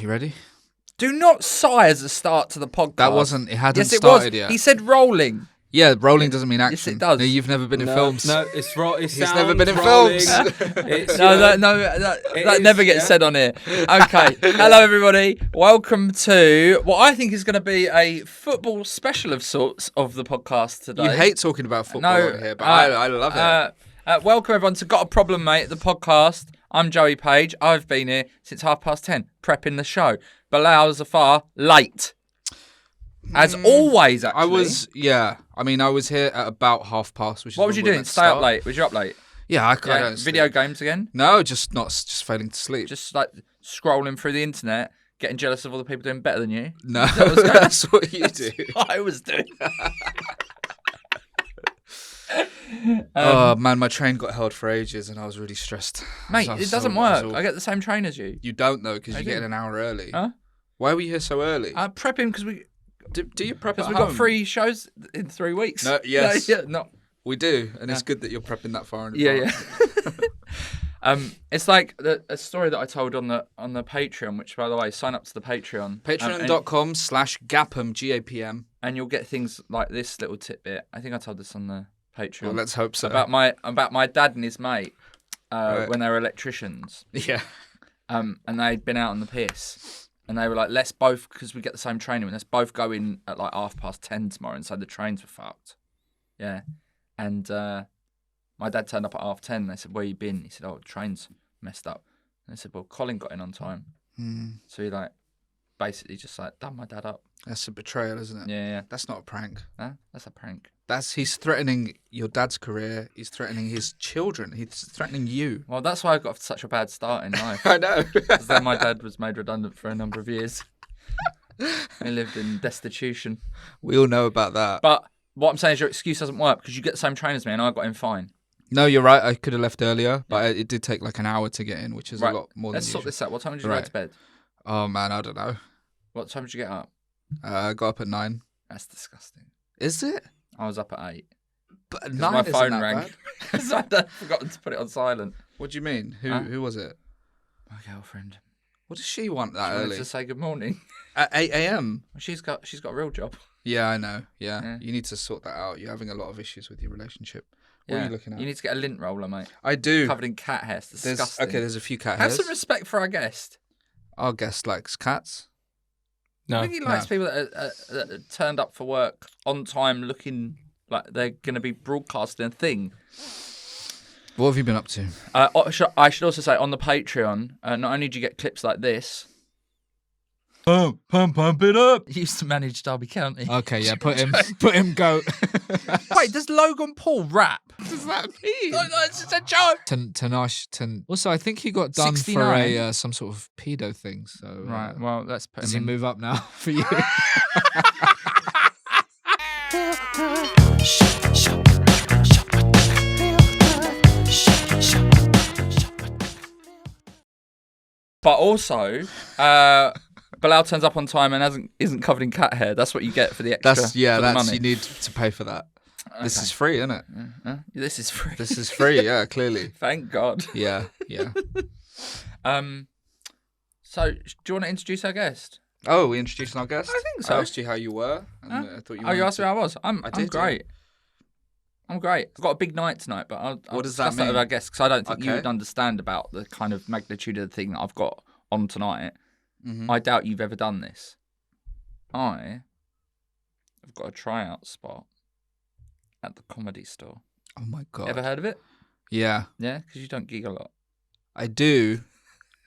You ready? Do not sigh as a start to the podcast. That wasn't. It hadn't yes, it started was. yet. He said rolling. Yeah, rolling doesn't mean action. Yes, it does. No, you've never been in films. No, it's He's never been in films. That never gets said on here. Okay. Hello, everybody. Welcome to what I think is going to be a football special of sorts of the podcast today. You hate talking about football over here, but I love it. Welcome, everyone, to Got a Problem, Mate, the podcast. I'm Joey Page. I've been here since 10:30, prepping the show. Bilal Zafar, late. As always, actually. I was here at about 30:30, which is what was you doing? Stay up late? Was you up late? Yeah, I don't sleep. Video games again? No, just failing to sleep. Just like scrolling through the internet, getting jealous of all the people doing better than you? No, that's what you do. I was doing. Oh man, my train got held for ages and I was really stressed. Mate, it doesn't work. I get the same train as you. You don't though, because you get in an hour early. Huh? Why were you here so early? Prepping because we... Do you prep at home? Because we've got 3 shows in 3 weeks. No, yes. No. We do, and it's good that you're prepping that far in advance. Yeah. It's like a story that I told on the Patreon, which, by the way, sign up to the Patreon. Patreon.com/Gapm, Gapm. And you'll get things like this little tidbit. I think I told this on the Patreon. Well, let's hope so. About my dad and his mate when they were electricians. Yeah. And they'd been out on the piss. And they were like, let's both, because we get the same training, let's both go in at like 10:30 tomorrow. And so the trains were fucked. Yeah. And my dad turned up at 10:30. And they said, where you been? He said, oh, the train's messed up. And they said, well, Colin got in on time. So he like basically just like done my dad up. That's a betrayal, isn't it? Yeah. That's not a prank. That's a prank. He's threatening your dad's career. He's threatening his children. He's threatening you. Well, that's why I got such a bad start in life. I know. Because then my dad was made redundant for a number of years. He lived in destitution. We all know about that. But what I'm saying is your excuse doesn't work because you get the same train as me and I got in fine. No, you're right. I could have left earlier, but it did take like an hour to get in, which is a lot more than Let's sort usual. this out. What time did you go to bed? Oh, man, I don't know. What time did you get up? I got up at 9. That's disgusting. Is it? I was up at 8. But 9 my phone rang. So I forgot to put it on silent. What do you mean? Who was it? My girlfriend. What does she want that she early? wanted to say good morning. At 8 a.m? She's got a real job. Yeah, I know. Yeah. You need to sort that out. You're having a lot of issues with your relationship. What are you looking at? You need to get a lint roller, mate. I do. Covered in cat hair. It's disgusting. There's a few cat hairs. Have some respect for our guest. Our guest likes cats. No. I think he likes people that are turned up for work on time looking like they're going to be broadcasting a thing. What have you been up to? I should also say, on the Patreon, not only do you get clips like this. Pump it up. He used to manage Derby County. Okay, yeah, put him go. Wait, does Logan Paul rap? What does that mean? No, it's just a joke. Tanash. Also, I think he got done 69. for some sort of pedo thing. So right, well, let's put does him he move up now for you? But also, Bilal turns up on time and isn't covered in cat hair. That's what you get for the extra. Money. You need to pay for that. Okay. This is free, isn't it? This is free. This is free, yeah, clearly. Thank God. Yeah. So, do you want to introduce our guest? Oh, we introducing our guest? I think so. I asked you how you were. And I thought you asked me how I was. I'm great. Yeah. I'm great. I've got a big night tonight, but I'll what does that discuss mean? That with our guest because I don't think you would understand about the kind of magnitude of the thing that I've got on tonight. Mm-hmm. I doubt you've ever done this. I have got a tryout spot at the Comedy Store. Oh my God. Ever heard of it? Yeah. Yeah, because you don't gig a lot. I do,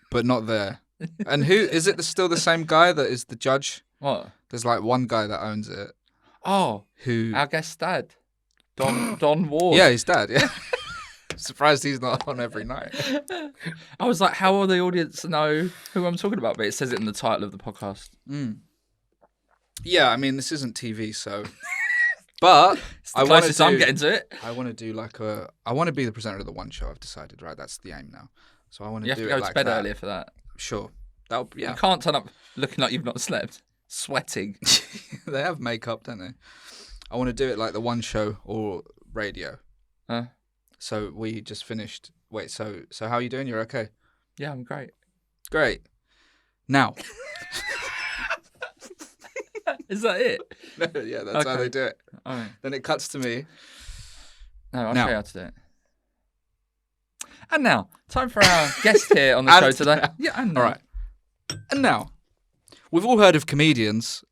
but not there. And who is it? Still the same guy that is the judge? What? There's like one guy that owns it. Oh, our guest dad, Don Ward. Yeah, his dad. Yeah. Surprised he's not on every night. I was like, how will the audience know who I'm talking about? But it says it in the title of the podcast. Yeah, I mean, this isn't TV, so. But it's the closest I'm getting to it. I want to do I want to be the presenter of the one show. I've decided, right? That's the aim now. So I want to do it like that. You have to go to bed earlier for that. Sure. You can't turn up looking like you've not slept, sweating. They have makeup, don't they? I want to do it like the one show or radio. So we just finished. Wait, so how are you doing? You're okay? Yeah, I'm great. Great. Now. Is that it? No, yeah, that's how they do it. All right. Then it cuts to me. No, I'll Now. show you how to do it. And now, time for our guest here on the show today. Now. Yeah, and now. All right. And now, we've all heard of comedians,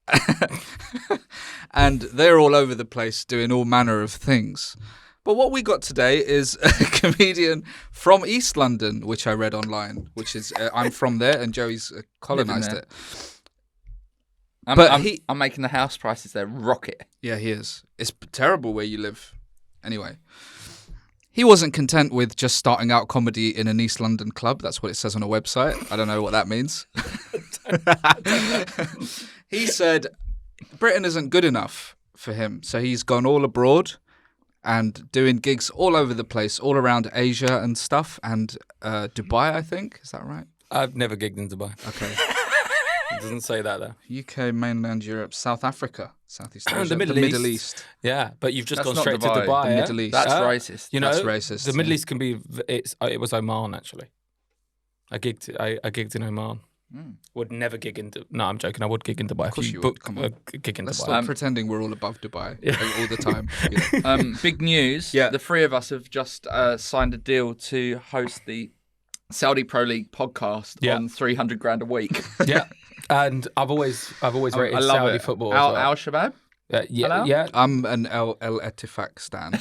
and they're all over the place doing all manner of things. But what we got today is a comedian from East London, which I read online, which is, I'm from there, and Joey's colonised there. it. I'm making the house prices there rocket. Yeah, he is. It's terrible where you live. Anyway, he wasn't content with just starting out comedy in an East London club. That's what it says on a website. I don't know what that means. He said Britain isn't good enough for him, so he's gone all abroad and doing gigs all over the place, all around Asia and stuff, and Dubai, I think. Is that right? I've never gigged in Dubai. Okay. It doesn't say that though. UK, mainland Europe, South Africa, Southeast Asia, The Middle East. Yeah, but you've just That's gone not straight Dubai, to Dubai. the yeah? Middle East. That's racist. You know, That's racist. The Middle East can be. It was Oman actually. I gigged in Oman. Would never gig in. No, I'm joking. I would gig in Dubai. Of course if you book would. Come on. a gig in Let's Dubai. stop pretending we're all above Dubai all the time. You know. Big news. Yeah. The three of us have just signed a deal to host the Saudi Pro League podcast on 300 grand a week. Yeah, and I've always rated I love Saudi it. football. Al as well. Shabab. Hello? Yeah. I'm an El Etifak stan.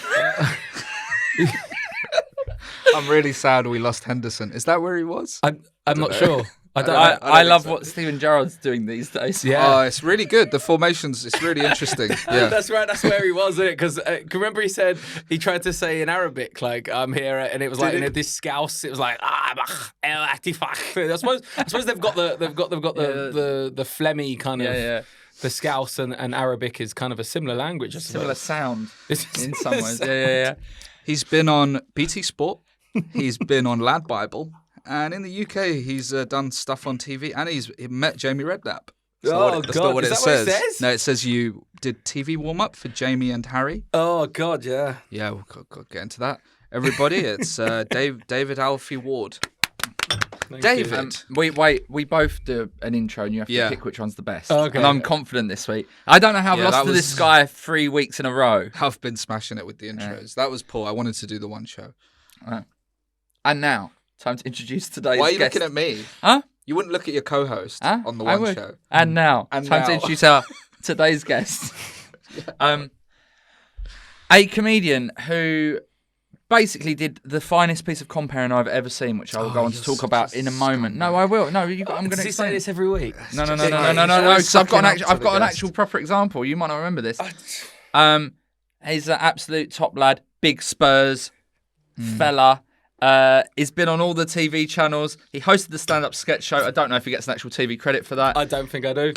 I'm really sad we lost Henderson. Is that where he was? I'm not sure. I don't. I love what Steven Gerrard's doing these days. Yeah. Oh, it's really good. The formations, it's really interesting. Yeah. That's right. That's where he was, isn't it? Because remember he said he tried to say in Arabic like I'm here, and it was like this scouse. It was like El Atifak. I suppose they've got the phlegmy kind of the scouse and Arabic is kind of a similar language. Similar sound It's in some ways. Yeah. He's been on BT Sport. He's been on Lad Bible. And in the UK, he's done stuff on TV, and he met Jamie Redknapp. That's not what Is it that says. what it says? No, it says you did TV warm-up for Jamie and Harry. Oh God, yeah. Yeah, we'll get into that. Everybody, it's David Alfie Ward. Thank David. We both do an intro, and you have to pick which one's the best. Okay. And I'm confident this week. I don't know how I've Yeah, lost that to this was- guy 3 weeks in a row. I've been smashing it with the intros. That was Paul. I wanted to do the one show. And now, time to introduce today's Why are you guest. looking at me? Huh? You wouldn't look at your co-host Huh? on the I one would. show. And now, And time now. to introduce our today's guest. A comedian who basically did the finest piece of comparing I've ever seen, which I will go on to talk about in a moment. No, I will. No, I'm going to Does he say explain this every week? No. He's Because I've got sucking up to the an guest. actual proper example. You might not remember this. He's an absolute top lad, big Spurs fella. He's been on all the TV channels. He hosted the stand-up sketch show. I don't know if he gets an actual TV credit for that. I don't think I do.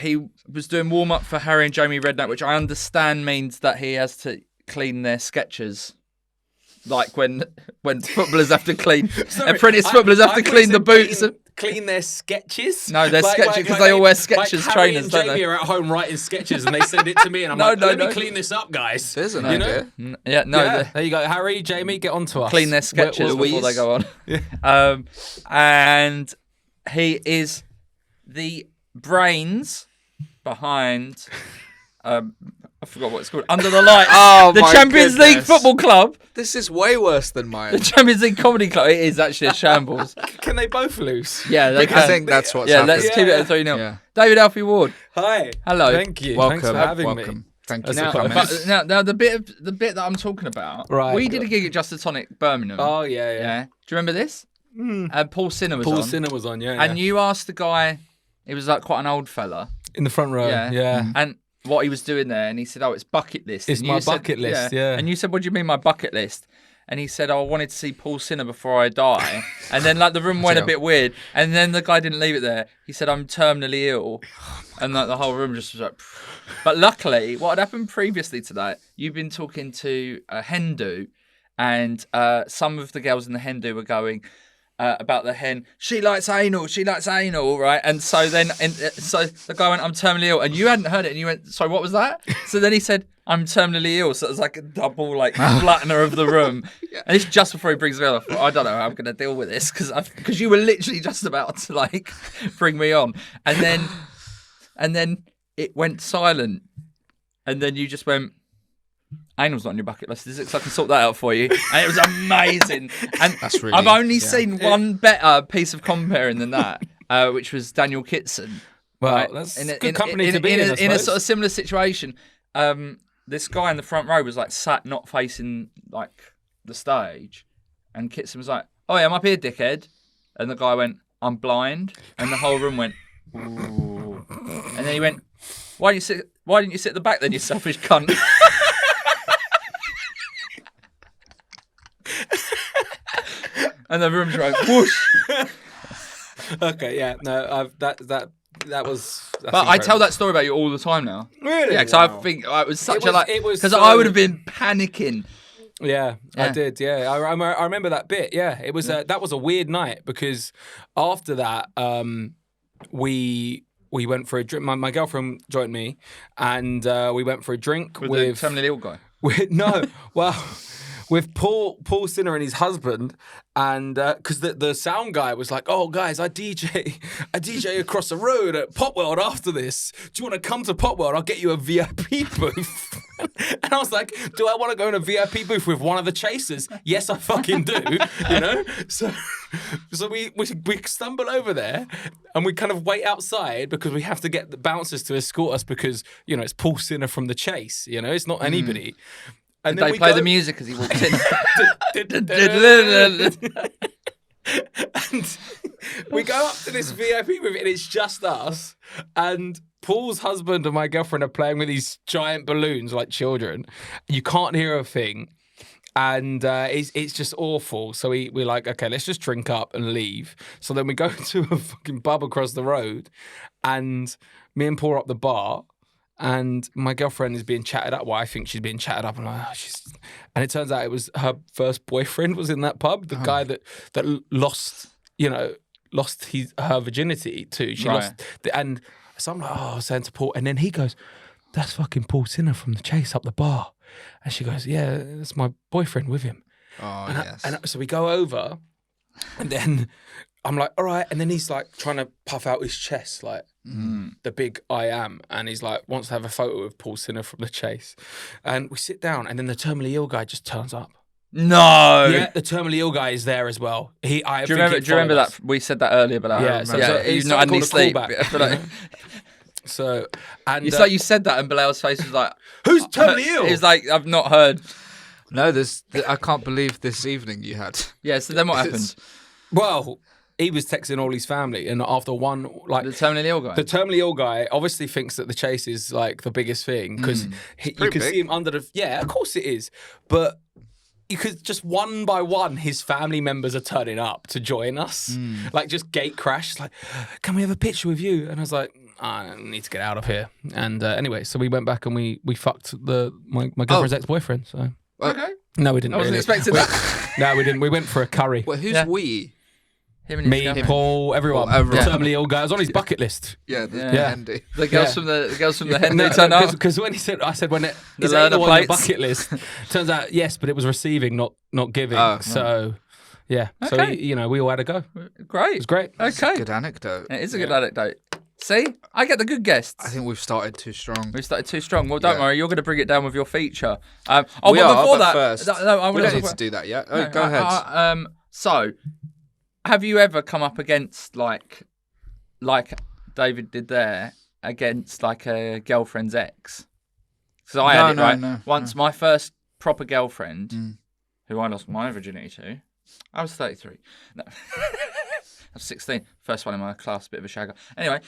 He was doing warm-up for Harry and Jamie Redknapp, which I understand means that he has to clean their sketches. Like when footballers have to clean, apprentice footballers have to clean the boots. Clean their sketches? No, they're sketches because they all wear sketches Harry trainers, and don't Jamie they? are at home writing sketches and they send it to me and I'm let me clean this up, guys. There's an You know? idea. There you go. Harry, Jamie, get on to us. Clean their sketches We're- before they go on. And he is the brains behind. I forgot what it's called. Under the Lights. Oh, the my Champions League goodness. Football Club. This is way worse than mine. The Champions League Comedy Club. It is actually a shambles. Can they both lose? Yeah, they I can. think that's what's Yeah, happening. let's keep it at 3-0. Yeah. David Alfie Ward. Hi. Hello. Thank you. Welcome. Thanks for having me. Welcome. Thank you That's for a coming. compliment. But now the bit that I'm talking about. Right. We did a gig at Just a Tonic, Birmingham. Oh, yeah. Yeah. Do you remember this? Paul Sinner was Paul on. Sinner was on, And you asked the guy, he was like quite an old fella. in the front row. Yeah. And what he was doing there, and he said, "Oh, it's bucket list." It's And my you said- bucket list, yeah. And you said, "What do you mean, my bucket list?" And he said, "Oh, I wanted to see Paul Sinner before I die." And then like the room went a bit weird, and then the guy didn't leave it there. He said, "I'm terminally ill," and like the whole room just was like. But luckily, what had happened previously to that, you've been talking to a Hindu, and some of the girls in the Hindu were going. about the hen. She likes anal, right? And so then, so the guy went, I'm terminally ill. And you hadn't heard it. And you went, so what was that? So then he said, I'm terminally ill. So it was like a double, like, flattener of the room. And it's just before he brings me on. I thought, I don't know how I'm going to deal with this. Because you were literally just about to, like, bring me on. And then it went silent. And then you just went, anal's not on your bucket list, is it? So I can sort that out for you. And it was amazing. And That's really, I've only seen one better piece of comparing than that, which was Daniel Kitson. Well, right? that's good company to be in, in a sort of similar situation. This guy in the front row was like sat not facing like the stage, and Kitson was like, "Oh yeah, I'm up here, dickhead." And the guy went, "I'm blind," and the whole room went, "Ooh." And then he went, Why didn't you sit at the back then, you selfish cunt?" And the room's right, whoosh. Okay, yeah, no, that was. But I tell that story about you all the time now. Really? Yeah, because I think it was such a like. It was because so... I would have been panicking. Yeah, I did. Yeah, I remember that bit. Yeah, it was. That was a weird night because after that, we went for a drink. My girlfriend joined me, and we went for a drink with the terminally ill guy. With Paul Sinner and his husband, and because the sound guy was like, "Oh guys, I DJ across the road at Pop World after this. Do you want to come to Pop World? I'll get you a VIP booth." And I was like, "Do I want to go in a VIP booth with one of the chasers?" Yes, I fucking do. You know. So we stumble over there, and we kind of wait outside because we have to get the bouncers to escort us because it's Paul Sinner from the Chase. It's not anybody. And Did then they play the music as he walked in? And we go up to this VIP booth, and it's just us. And Paul's husband and my girlfriend are playing with these giant balloons like children. You can't hear a thing. And it's just awful. So we're like, okay, let's just drink up and leave. So then we go to a fucking pub across the road, and me and Paul are up the bar. And my girlfriend is being chatted up. Well, I think she's being chatted up. And I'm like, and it turns out it was her first boyfriend was in that pub. The guy that lost her virginity too. She lost, and so I'm like, I was saying to Paul, and then he goes, "That's fucking Paul Sinner from the Chase up the bar." And she goes, "Yeah, that's my boyfriend with him." Oh, yes. And so we go over, and then I'm like, all right. And then he's like trying to puff out his chest, like the big I am. And he's like, wants to have a photo of Paul Sinner from the Chase. And we sit down, and then the terminally ill guy just turns up. No. Yeah, the terminally ill guy is there as well. Do you remember that? We said that earlier, but he's not had any sleep. So, and it's like you said that, and Bilal's face was like, "Who's terminally ill?" He's like, "I've not heard." No, I can't believe this evening you had. Yeah. So then what happened? Well, he was texting all his family, and after one, like the terminally ill guy. The terminally ill guy obviously thinks that the Chase is like the biggest thing because you can see him under the. Yeah, of course it is, but you could just one by one, his family members are turning up to join us, like just gate crash. Like, can we have a picture with you? And I was like, I need to get out of here. And anyway, so we went back and we fucked my girlfriend's ex-boyfriend. So okay. No, we didn't. I wasn't expecting that. No, we didn't. We went for a curry. Well, who's we? Him and Me, Paul, everyone. The terminally ill guy. It was on his bucket list. Yeah. The girls from the Hendy turn up. Because when I said when it is on your bucket list, turns out yes, but it was receiving, not giving. So yeah. Okay. So we all had a go. Great. It was great. Okay. Good anecdote. It is a good anecdote. See, I get the good guests. I think we've started too strong. We've started too strong. Well, don't worry, you're going to bring it down with your feature. We are, before but that, first, we don't need to do that yet. Go ahead. So, have you ever come up against like David did there against like a girlfriend's ex? Because I had it right. Once my first proper girlfriend, who I lost my virginity to, I was 33. No. I was 16. First one in my class, bit of a shagger. Anyway.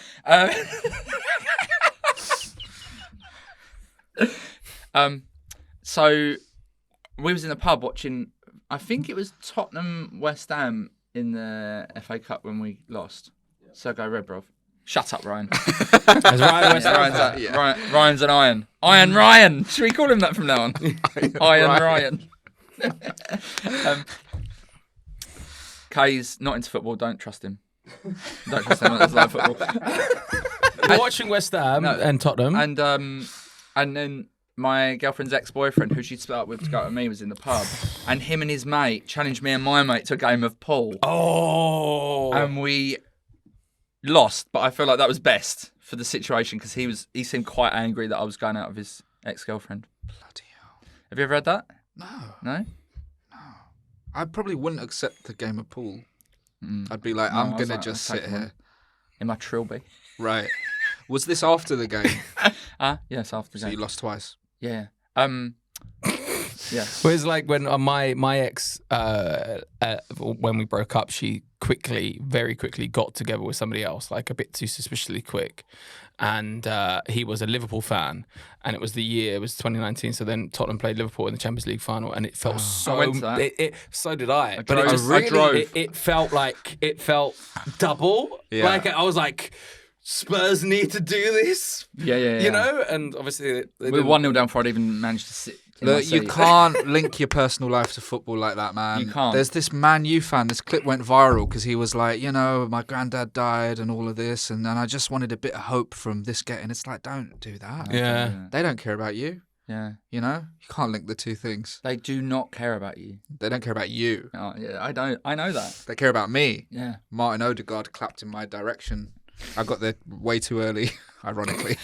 So we was in the pub watching, I think it was Tottenham West Ham in the FA Cup when we lost. Sergei Rebrov. Shut up, Ryan. Ryan's an iron. Iron Ryan. Should we call him that from now on? Iron Ryan. Kay's not into football. Don't trust him. Don't trust him. That's like football. We're watching West Ham and Tottenham. And then my girlfriend's ex-boyfriend, who she'd split up with to go with me, was in the pub. And him and his mate challenged me and my mate to a game of pool. Oh. And we lost, but I feel like that was best for the situation because he seemed quite angry that I was going out with his ex-girlfriend. Bloody hell. Have you ever had that? No. No? I probably wouldn't accept the game of pool. I'd be like, I'm going to just sit here. In my trilby. Right. Was this after the game? Yes, after the So game. you lost twice? Yeah. Yeah. Well, it's like when my ex, when we broke up, she very quickly got together with somebody else, like a bit too suspiciously quick. And he was a Liverpool fan, and it was 2019. So then Tottenham played Liverpool in the Champions League final, and it felt so. I went to that. So did I. I But it drove. just I drove. it felt double. Yeah. Like I was like, Spurs need to do this. Yeah. You know, and obviously We were 1-0 down before I'd even managed to sit. Look, you can't link your personal life to football like that, man. You can't. There's this Man U fan, this clip went viral because he was like, my granddad died and all of this, and I just wanted a bit of hope from this getting. It's like, don't do that. Yeah. They don't care about you. Yeah. You can't link the two things. They do not care about you. They don't care about you. Oh, yeah, I don't. I know that. They care about me. Yeah. Martin Odegaard clapped in my direction. I got there way too early, ironically.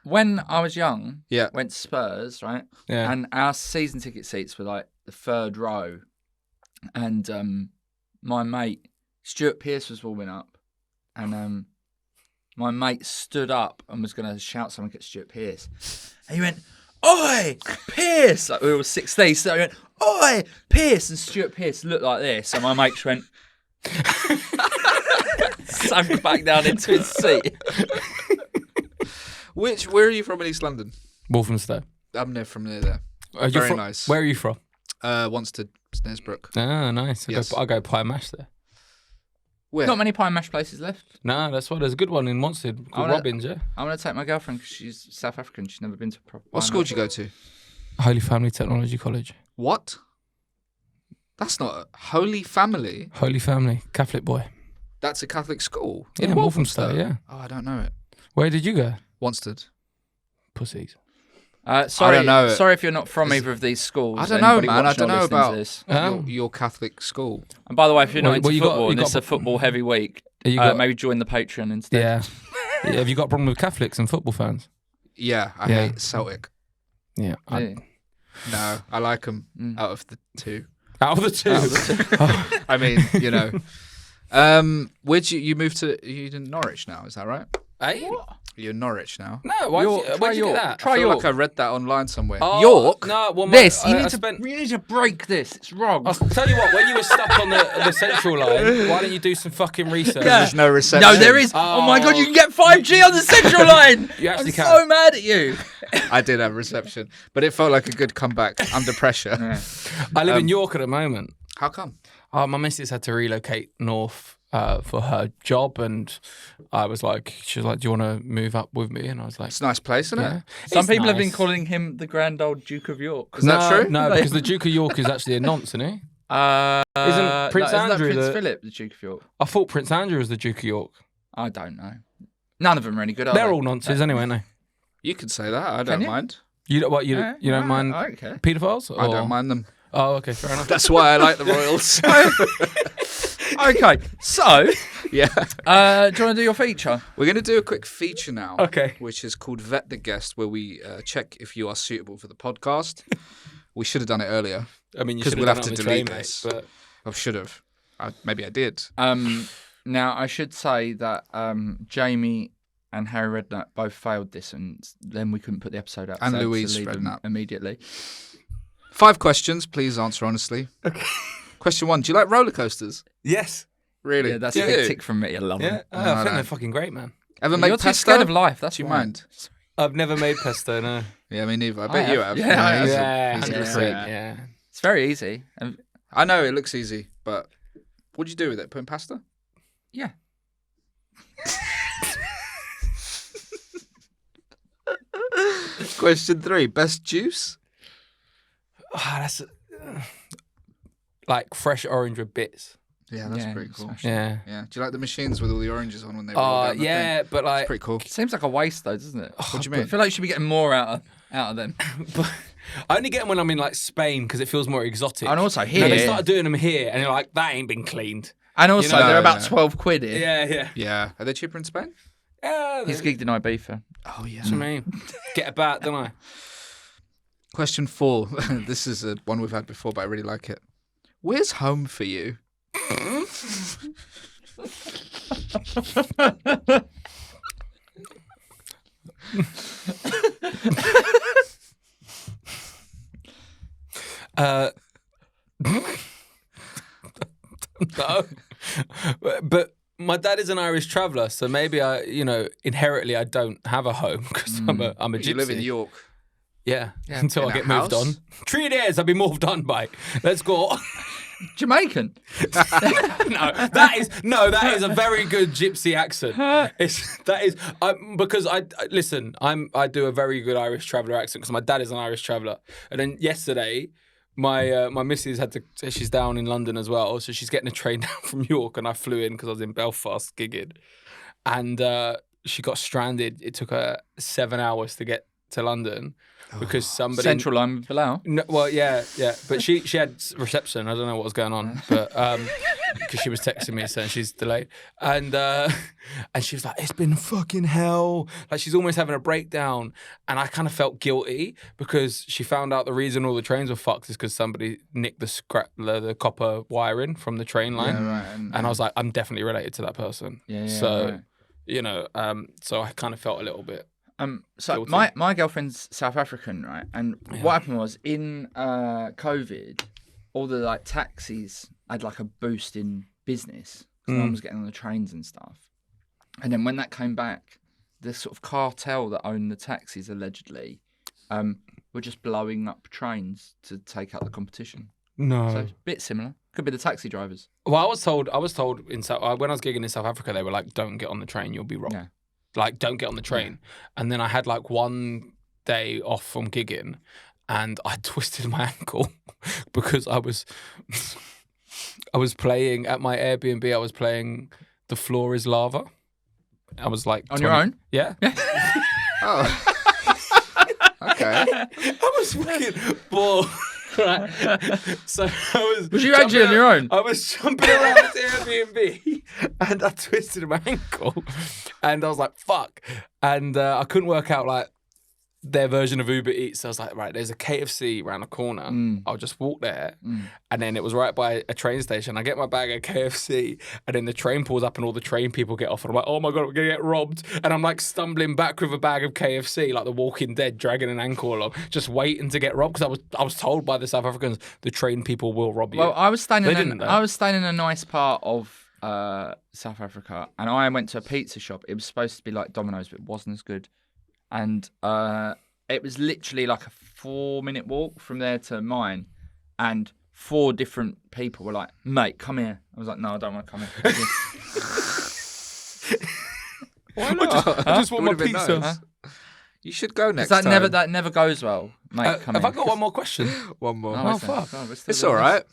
When I was young, Yeah. went to Spurs, right? Yeah. And our season ticket seats were like the third row. And my mate, Stuart Pearce, was warming up. And my mate stood up and was going to shout something at Stuart Pearce. And he went, "Oi, Pearce!" Like we were 16, so he went, "Oi, Pearce!" And Stuart Pearce looked like this. And my mate just went, sunk back down into his seat. Where are you from in East London? Walthamstow. I'm from near there. You're Very from, nice. Where are you from? Wanstead, Snaresbrook. Ah, nice. Yes. I go pie mash there. Where? Not many pie and mash places left. No, that's why there's a good one in Wanstead called wanna- Robbins, yeah. I'm going to take my girlfriend because she's South African. She's never been to a proper. What school did you go to? Holy Family Technology College. What? That's not a Holy Family. Holy Family, Catholic boy. That's a Catholic school. Yeah, In Walthamstow, yeah. Oh, I don't know it. Where did you go? Wanstead. Pussies. Sorry, I don't know. Sorry if you're not from either of these schools. I don't know, Anybody man. I watching don't or know listening to about this. your Catholic school. And by the way, if you're not Well, into you got- football you and got- it's a football heavy week, You got, maybe join the Patreon instead. yeah. Yeah. Have you got a problem with Catholics and football fans? Yeah, I Yeah. hate Celtic. Yeah. Yeah. No, I like them out of the two. Out of the two. I mean, where'd you moved to? You're in Norwich now, is that right? Hey? You're in Norwich now. No, why'd you get that? I feel like I read that online somewhere. Oh, York? No, well, This, you I need spent- to break this. It's wrong. I'll tell you what, when you were stuck on the central line, why don't you do some fucking research? Yeah. There's no reception. No, there is. Oh my God, you can get 5G on the central line. You actually I'm can. so mad at you. I did have reception, but it felt like a good comeback under pressure. I live in York at the moment. How come? My missus had to relocate north for her job, and she was like, "Do you want to move up with me?" And I was like, It's a nice place, isn't "Yeah." it? Some It's people have been nice. calling him the grand old Duke of York. Is that true? No, because the Duke of York is actually a nonce, isn't he? Isn't Prince isn't that Andrew Prince the- Philip the Duke of York? I thought Prince Andrew was the Duke of York. I don't know. None of them are any good, are They're they? all nonces anyway, aren't they? You can say that. I don't you? mind. You don't what? You Yeah, don't mind I don't care. paedophiles? I or- don't mind them. Oh, okay, fair enough. That's why I like the Royals. Okay, so Yeah. do you want to do your feature? We're going to do a quick feature now. Okay. Which is called Vet the Guest, where we check if you are suitable for the podcast. We should have done it earlier. I mean, you 'Cause should we'll have have done to it on the delete train, this. mate, I should have. Maybe I did. Now I should say that Jamie and Harry Redknapp both failed this, and then we couldn't put the episode out. And so I had to Louise leave them Redknapp. immediately. 5 questions. Please answer honestly. Okay. Question 1. Do you like roller coasters? Yes. Really? Yeah, that's Do a big you? tick from me. I love Yeah. them. I No, think no. they're fucking great, man. Ever make You're too pesto? scared of life. That's Do you why. mind? I've never made pesto, no. Yeah, me neither. I I bet you have. have. Yeah, I have. he's a- Yeah, he's a 100%. freak. Yeah. It's very easy. And I know it looks easy, but what do you do with it? Put in pasta? yeah. Question 3. Best juice? Ah, like fresh orange with bits. Yeah, that's pretty cool. Yeah. Yeah. Do you like the machines with all the oranges on when they roll down the yeah, thing? but like It's pretty cool. Seems like a waste though, doesn't it? What do you I mean? feel like you should be getting more out of them. but I only get them when I'm in like Spain because it feels more exotic. And also No, here, they started doing them here, and you're like, that ain't been cleaned. and also You know- they're about Yeah. 12 quid here. Yeah. Yeah. Are they cheaper in Spain? Yeah, He's gigged in Ibiza. Oh, yeah. That's what I mean. Get a bat, don't I? Question 4. This is one we've had before, but I really like it. Where's home for you? No. But my dad is an Irish traveller, so maybe inherently I don't have a home because I'm a gypsy. You live in York. Yeah, until In I a get moved house? on. 3 days I'll be moved on by. Let's go. Jamaican. that is a very good gypsy accent. Because I do a very good Irish traveller accent because my dad is an Irish traveller. And then yesterday, my missus she's down in London as well, so she's getting a train down from York, and I flew in because I was in Belfast gigging, and she got stranded. It took her 7 hours to get to London because somebody Central line with Bilal. No, well, yeah, but she had reception. I don't know what was going on, but because she was texting me saying she's delayed, and she was like, "It's been fucking hell." Like she's almost having a breakdown, and I kind of felt guilty because she found out the reason all the trains were fucked is because somebody nicked the copper wiring from the train line, Yeah, right. and I was like, I'm definitely related to that person. Yeah, so right. So I kind of felt a little bit. So Guilty. my girlfriend's South African, right? And what happened was in COVID, all the like taxis had like a boost in business because no one was getting on the trains and stuff. And then when that came back, the sort of cartel that owned the taxis allegedly were just blowing up trains to take out the competition. No. So it's a bit similar. Could be the taxi drivers. Well, I was told when I was gigging in South Africa, they were like, "Don't get on the train, you'll be robbed." Yeah. Like, don't get on the train. And then I had like one day off from gigging, and I twisted my ankle because I was playing at my Airbnb. I was playing "The Floor Is Lava." I was like On your own? Yeah. Oh. Okay. I was fucking bored. Right. So I was. Was you actually on your own? I was jumping around this Airbnb and I twisted my ankle, and I was like, "Fuck!" And I couldn't work out like their version of Uber Eats. So I was like, "Right, there's a KFC around the corner. I'll just walk there." And then it was right by a train station. I get my bag of KFC, and then the train pulls up, and all the train people get off, and I'm like, "Oh my god, we're gonna get robbed!" And I'm like stumbling back with a bag of KFC, like The Walking Dead, dragging an ankle along, just waiting to get robbed because I was told by the South Africans the train people will rob you. Well, I was staying They didn't, though. I was staying in a nice part of South Africa, and I went to a pizza shop. It was supposed to be like Domino's, but it wasn't as good. And it was literally like a 4-minute walk from there to mine, and 4 different people were like, "Mate, come here." I was like, "No, I don't want to come here." Why not? I just want my It would've been pizza. nice. You should go next that time. never goes well, mate. Come Have here. I got one more question? One more. Oh, fuck. we're still It's doing all this.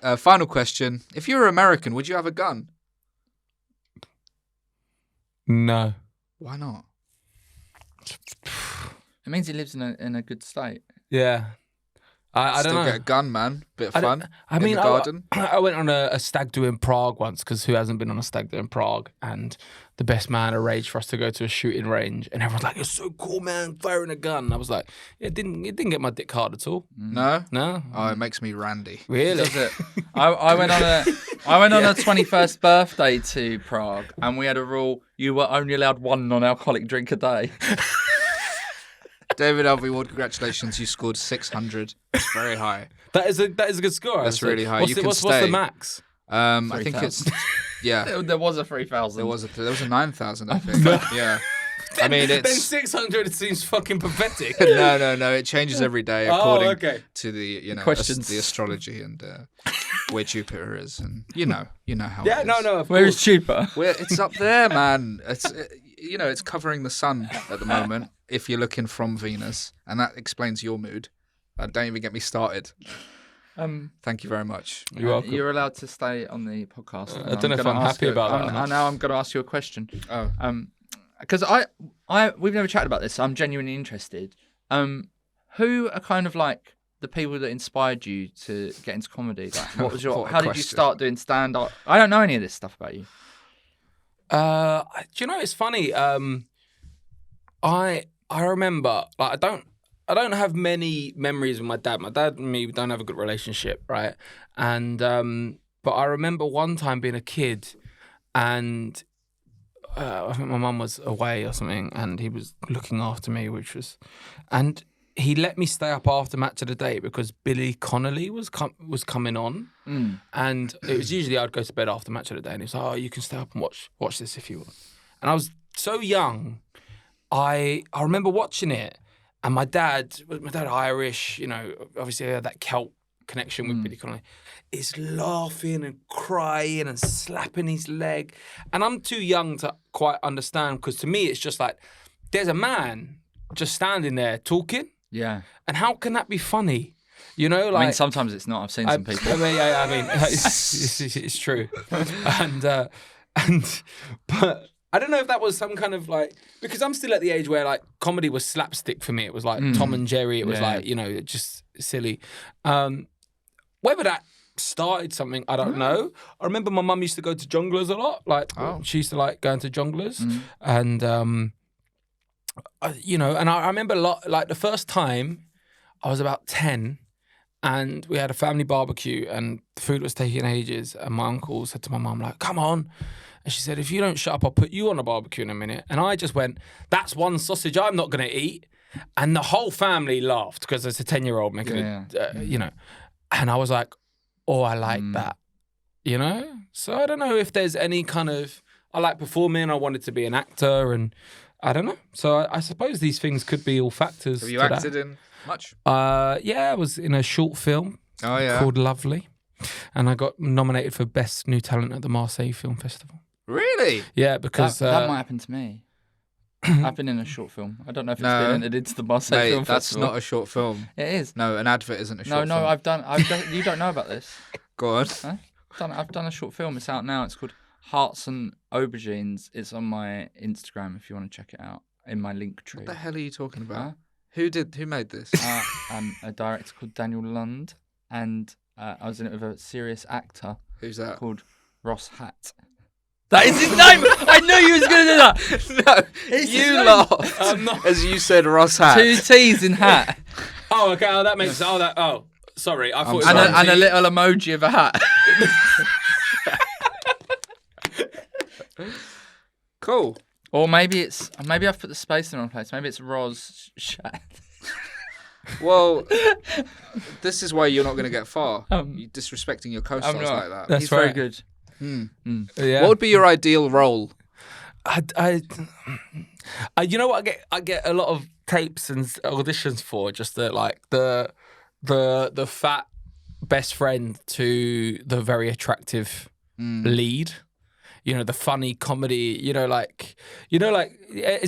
right. Final question. If you were American, would you have a gun? No. Why not? It means he lives in a good state. Yeah. I don't Still know. get a gun, man. Bit of fun. I mean, in the garden. I went on a stag do in Prague once because who hasn't been on a stag do in Prague? And the best man arranged for us to go to a shooting range, and everyone's like, "It's so cool, man, firing a gun." And I was like, "It didn't get my dick hard at all." No. No, Oh, it makes me randy. really. Does it? I went on a 21st birthday to Prague, and we had a rule: you were only allowed 1 non-alcoholic drink a day. David Alfie Ward, congratulations. You scored 600. It's very high. That is a good score. That's really high. What's You the, can what's the stay. max? I think 3,000. it's yeah. There was a 3,000. There was a 9,000. I think. Yeah. I mean, Then it's 600 seems fucking pathetic. no. It changes every day according okay. to the Questions. the astrology and where Jupiter is, and you know how. Yeah, it no, is. no. Of Where course. is cheaper? It's up there, man. It's it's covering the sun at the moment. If you're looking from Venus, and that explains your mood. Don't even get me started. Thank you very much. You're welcome. You're allowed to stay on the podcast. I don't know if I'm happy about that. Now I'm going to ask you a question. Oh. Because we've never chatted about this, so I'm genuinely interested. Who are kind of like the people that inspired you to get into comedy? Like, what was your? What a How did you question. start doing stand up? I don't know any of this stuff about you. Do you know, it's funny. I remember, like, I don't have many memories with my dad. My dad and me don't have a good relationship, right? And but I remember one time being a kid, and I think my mum was away or something, and he was looking after me, and he let me stay up after Match of the Day because Billy Connolly was coming on, and it was usually I'd go to bed after Match of the Day, and he was like, "Oh, you can stay up and watch this if you want." And I was so young, I remember watching it, and my dad Irish, you know, obviously had that Celt connection with Billy Connolly, is laughing and crying and slapping his leg, and I'm too young to quite understand because to me it's just like there's a man just standing there talking. Yeah. And how can that be funny? You know, like... I mean, sometimes it's not. I've seen some people. I mean, it's true. But I don't know if that was some kind of like... Because I'm still at the age where like comedy was slapstick for me. It was like Tom and Jerry. It was like, you know, just silly. Whether that started something, I don't know. I remember my mum used to go to Jongleurs a lot. Like, she used to like going to Jongleurs. And... you know, and I remember like the first time I was about 10 and we had a family barbecue and the food was taking ages and my uncle said to my mum, like, come on. And she said, if you don't shut up, I'll put you on a barbecue in a minute. And I just went, that's one sausage I'm not going to eat. And the whole family laughed because it's a 10-year-old making it, you know. And I was like, oh, I like that, you know? So I don't know if there's any kind of, I like performing, I wanted to be an actor and I don't know. So I suppose these things could be all factors. Have you to acted that. in much? Yeah, I was in a short film called Lovely. And I got nominated for Best New Talent at the Marseille Film Festival. Really? Yeah, because... That might happen to me. I've been in a short film. I don't know if it's been entered into the Marseille Film that's Festival. not a short film. It is. No, an advert isn't a short film. No, I've done. You don't know about this. Go on. Huh? I've done a short film. It's out now. It's called Hearts and Aubergines. It's on my Instagram if you want to check it out. In my link tree. What the hell are you talking about? Huh? Who made this? A director called Daniel Lund, and I was in it with a serious actor. Who's that? Called Ross Hatt. That is his name. I knew you was going to do that. No, you laughed as you said Ross Hatt. 2 T's in hat. Oh, okay. Oh, that makes sense. Oh, sorry. I thought. And a little emoji of a hat. Cool. Or maybe I've put the space in the wrong place. Maybe it's Roz Shat. Well, this is why you're not going to get far. You're disrespecting your co-stars like that. That's He's very right. good. Yeah. What would be your ideal role? You know what I get a lot of tapes and auditions for, just the fat best friend to the very attractive lead. You know, the funny comedy, is that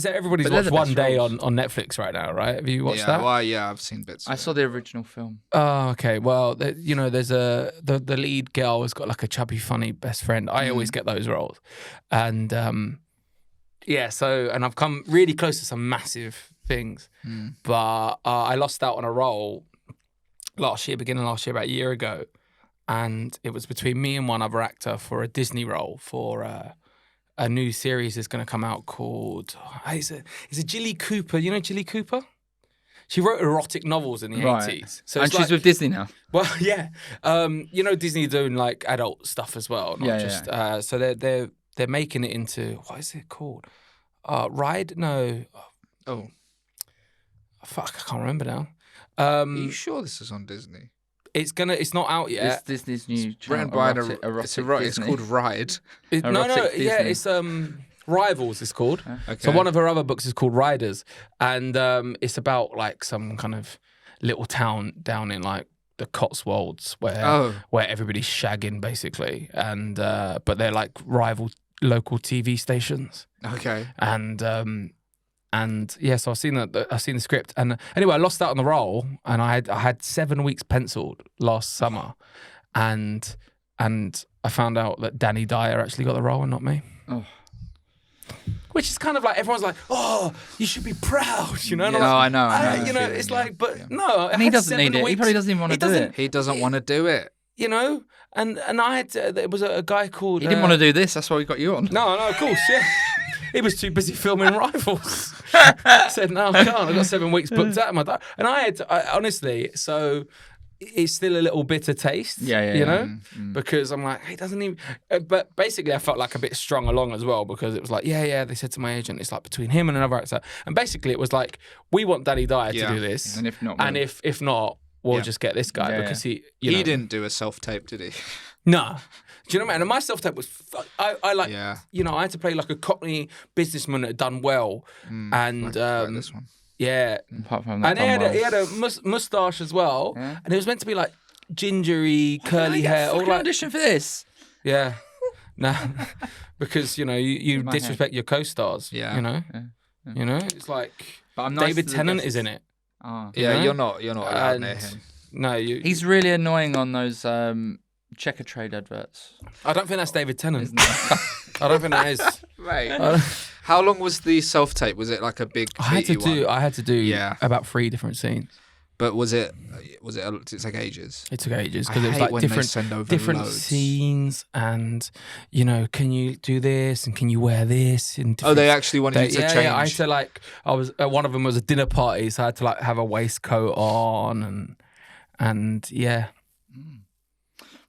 everybody's watched One Day on Netflix right now, right? Have you watched that? Well, yeah, I've seen bits. I saw the original film. Oh, okay. Well, there's the lead girl has got like a chubby, funny best friend. I always get those roles. And and I've come really close to some massive things. But I lost out on a role beginning last year, about a year ago. And it was between me and one other actor for a Disney role for a new series that's going to come out called... It's a Jilly Cooper. You know Jilly Cooper? She wrote erotic novels in the 80s. So and she's with Disney now. Well, yeah. Disney doing like adult stuff as well. Not just. So they're making it into... What is it called? Ride? No. Oh. Fuck, I can't remember now. Are you sure this is on Disney? It's not out yet. It's Disney's new written by it's called Ride. It's Rivals. It's called. Okay. So one of her other books is called Riders, and it's about like some kind of little town down in like the Cotswolds where everybody's shagging basically, and but they're like rival local TV stations. Okay. And And yeah, so I've seen the script, and anyway, I lost out on the role, and I had 7 weeks penciled last summer, and I found out that Danny Dyer actually got the role and not me. Oh. Which is kind of like everyone's like, oh, you should be proud, you know. And No, I'm like, I know. you know, it's like, but no, And he doesn't need it. He probably doesn't even want to do it. He doesn't want to do it. You know, and I had there was a guy called. He didn't want to do this. That's why we got you on. No, of course, yeah. He was too busy filming Rivals. Said, no, I can't. I've got 7 weeks booked out of my diary. And I honestly, so it's still a little bitter taste. Yeah. You know? Because I'm like, he doesn't even. But basically, I felt like a bit strung along as well because it was like, yeah, they said to my agent, it's like between him and another actor. And basically, it was like, we want Danny Dyer to do this. And if not, if not, we'll just get this guy because he didn't do a self-tape, did he? No. Do you know what I mean? And my self-tape was, I like, you know, I had to play like a Cockney businessman that had done well. And like this one. Yeah. Apart from that, and he had a moustache as well. Yeah. And it was meant to be like gingery, curly hair. All like audition for this. Yeah. No. Because, you know, you disrespect your co-stars. Yeah. You know? Yeah. You know? It's like But I'm nice David to the Tennant guests. is in it. Oh. Yeah, know? you're not allowed near him. No, He's really annoying on those checker trade adverts. I don't think that's David Tennant. Isn't it? I don't think that is. Right. How long was the self-tape? Was it like a big I had to do Yeah. about 3 different scenes. But was it it's like ages? It took ages I because it was hate like when they send over different loads. scenes, and you know, can you do this and can you wear this? And Oh, they actually wanted you to change. Yeah, I had to like one of them was a dinner party, so I had to like have a waistcoat on and yeah.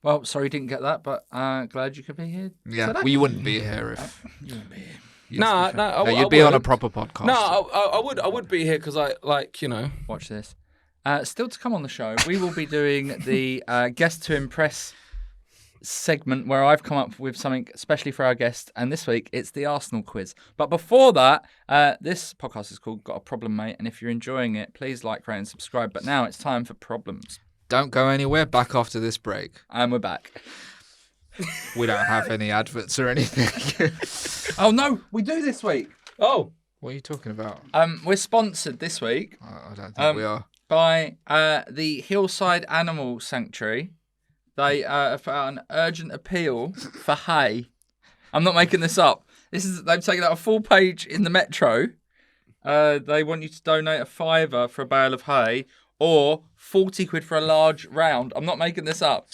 Well, sorry you didn't get that, but glad you could be here. Yeah, today. well, you wouldn't be here if. You wouldn't be here. No, You'd be on a proper podcast. No, I would be here because I like, you know. Watch this. Still to come on the show, we will be doing the guest to impress segment where I've come up with something especially for our guest, and this week it's the Arsenal quiz. But before that, this podcast is called Got a Problem, Mate, and if you're enjoying it, please like, rate, and subscribe. But now it's time for problems. Don't go anywhere. Back after this break. And we're back. We don't have any adverts or anything. Oh no, we do this week. Oh, What are you talking about? We're sponsored this week I don't think we are. by the Hillside Animal Sanctuary. They have put out an urgent appeal for hay. I'm not making this up. They've taken out a full page in the Metro. They want you to donate a £5 for a bale of hay or 40 quid for a large round. I'm not making this up.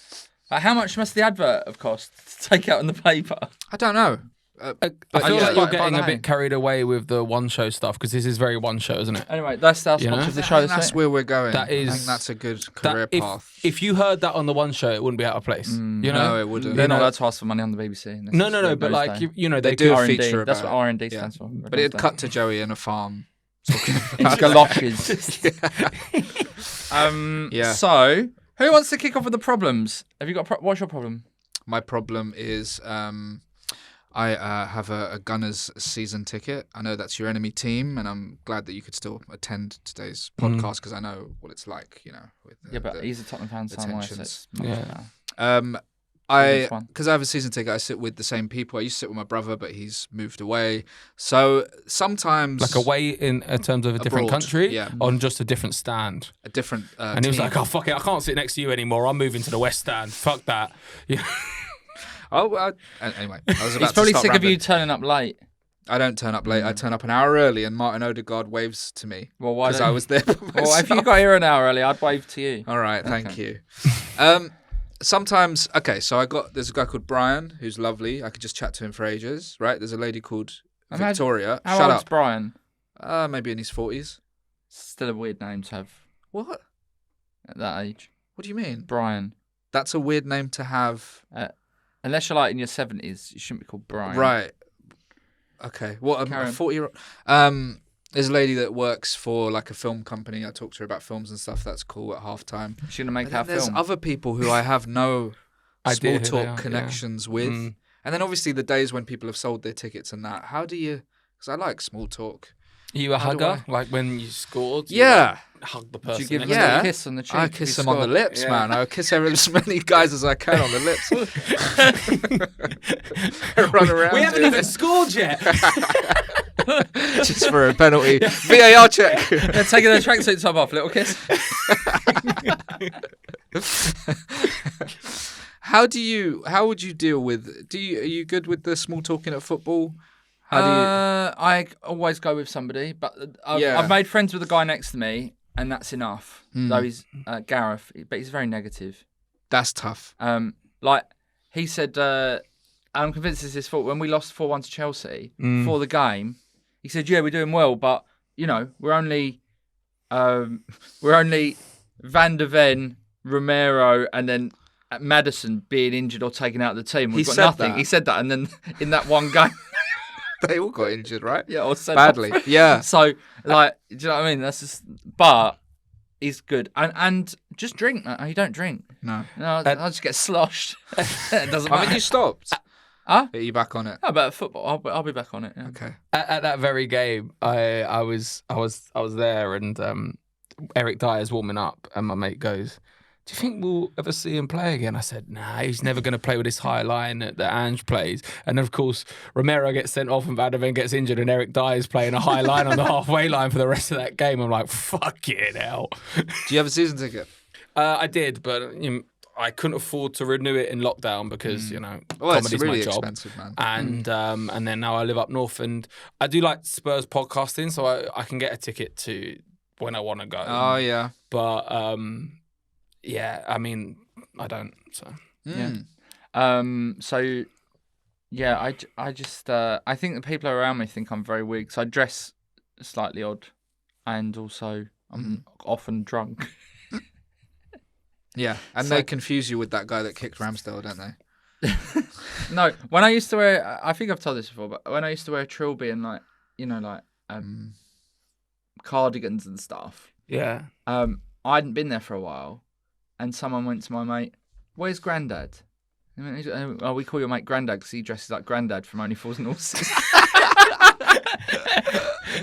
How much must the advert have cost to take out in the paper? I don't know. I feel like you're getting a hay. bit carried away with the one show stuff because this is very one show, isn't it? Anyway, that's our You know? sponsor of the I show. think that's where we're going. That is- I think that's a good career path. If you heard that on the one show, it wouldn't be out of place. You know? No, it wouldn't. They're not allowed to ask for money on the BBC. and this No, is no, Red but Nose like Day. you know, They they do could. a R&D. feature That's about what it. R&D Yeah. stands for. Red But Nose it'd Day. cut to Joey in a farm. Galoshes. Yeah. So, who wants to kick off with the problems? Have you got? What's your problem? My problem is I have a Gunners season ticket. I know that's your enemy team, and I'm glad that you could still attend today's podcast because I know what it's like, you know. With But he's a Tottenham fan, so am I, so it's much better. Which one? Because I have a season ticket, I sit with the same people. I used to sit with my brother, but he's moved away. So sometimes Like away in terms of a different Abroad, country, yeah. on just a different stand. a different And he was team. like, "Oh fuck it, I can't sit next to you anymore. I'm moving to the West Stand. Fuck that." Yeah. Oh, well, anyway, I was about He's probably to start sick of you rambling. turning up late. I don't turn up late. I turn up an hour early, and Martin Odegaard waves to me Well, why? because I was there. By Well, if you myself. got here an hour early, I'd wave to you. All right, thank you. Sometimes, so there's a guy called Brian who's lovely. I could just chat to him for ages, right? There's a lady called Imagine- Victoria. How Shut old's up. Brian? Maybe in his 40s. Still a weird name to have What? at that age. What do you mean? Brian. That's a weird name to have. Unless you're like in your 70s, you shouldn't be called Brian. Right. Okay. What? Carry A on. 40-year-old. There's a lady that works for like a film company. I talk to her about films and stuff. That's cool at halftime. She's going to make And our then there's film. other people who I have no Idea who small they talk are, connections with. Mm. And then obviously the days when people have sold their tickets and that. How do you? Because I like small talk. Are you a How do hugger? Like when you scored? Yeah. hug the Would person. you give him next a to Yeah. little kiss on the cheek? I if kiss he him on the scored? lips, Yeah. man. I kiss as many guys as I can on the lips. Run around. We haven't even scored yet. just for a penalty. VAR check. They're taking their tracksuit top off. Little kiss. How would you deal with? Are you good with the small talking at football? How do you? I always go with somebody, but I've made friends with the guy next to me, and that's enough. Though he's Gareth, but he's very negative. That's tough. Like he said, I'm convinced it's his fault. When we lost 4-1 to Chelsea before the game, he said, "Yeah, we're doing well, but you know, we're only Van der Ven, Romero, and then Maddison being injured or taken out of the team. We've got said nothing." that. He said that, and then in that one game, They all got injured, right? yeah, or sent Badly. off. Yeah. So, like, do you know what I mean? That's just, but he's good, and just drink, man. You don't drink. No. No, I just get sloshed. It doesn't I matter. mean, you stopped. Huh? Are you back on it? How about football? I'll be back on it. Yeah. Okay. At that very game, I was there, and Eric Dyer's warming up, and my mate goes, "Do you think we'll ever see him play again?" I said, "Nah, he's never going to play with this high line that Ange plays." And of course, Romero gets sent off, and Van der Ven gets injured, and Eric Dyer's playing a high line on the halfway line for the rest of that game. I'm like, "Fucking hell!" Do you have a season ticket? I did, but I couldn't afford to renew it in lockdown because Well, it's comedy's really my job. expensive, man. And then now I live up north, and I do like Spurs podcasting, so I can get a ticket to when I want to go. Oh yeah. But yeah, I mean, I don't. So Yeah. So yeah, I just I think the people around me think I'm very weak. So I dress slightly odd, and also I'm often drunk. Yeah, and So- they confuse you with that guy that kicked Ramsdale, don't they? No, when I used to wear, I think I've told this before, but when I used to wear a trilby and cardigans and stuff, yeah, I hadn't been there for a while, and someone went to my mate, "Where's Grandad?" "Oh, we call your mate Grandad because he dresses like Grandad from Only Fools and Horses."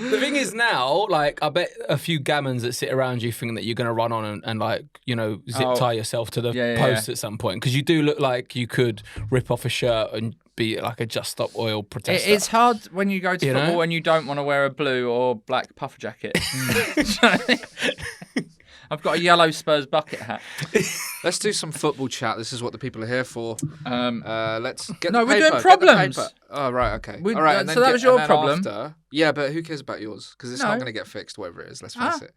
The thing is now, like, I bet a few gammons that sit around you think that you're going to run on and like, zip tie yourself to the post at some point, because you do look like you could rip off a shirt and be like a Just Stop Oil protester. It's hard when you go to football and you don't want to wear a blue or black puffer jacket. Do you know what I mean? I've got a yellow Spurs bucket hat. Let's do some football chat. This is what the people are here for. Let's get No, the we're paper. doing Get the problems. paper. Oh, right, okay. We- All right, and so then that was your and then problem. after- yeah, but who cares about yours? Because it's No. not going to get fixed, whatever it is. Let's face it.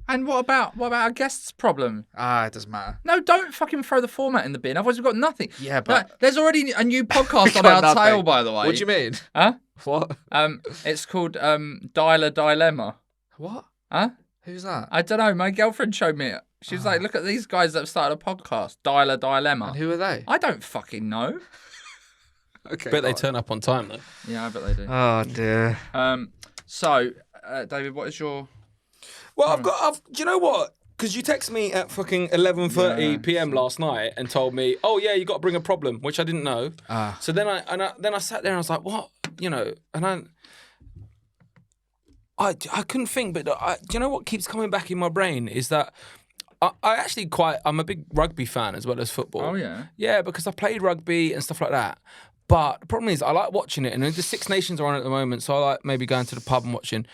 And what about our guest's problem? It doesn't matter. No, don't fucking throw the format in the bin. Otherwise, we've got nothing. Yeah, but- No, there's already a new podcast on got our nothing. tail, by the way. What do you mean? Huh? What? It's called Dialer Dilemma. What? Huh? Who's that? I don't know. My girlfriend showed me it. She was like, "Look at these guys that have started a podcast, Dialer Dilemma." And who are they? I don't fucking know. Okay. bet they all right. turn up on time though. Yeah, I bet they do. Oh dear. So, David, what is your? Well, do you know what? Because you text me at fucking 11:30 p.m. last night and told me, "Oh yeah, you got to bring a problem," which I didn't know. So then I sat there and I was like, "What?" And I couldn't think, but do you know what keeps coming back in my brain is that I'm a big rugby fan as well as football. Oh yeah. Yeah, because I played rugby and stuff like that. But the problem is, I like watching it, and the Six Nations are on at the moment, so I like maybe going to the pub and watching.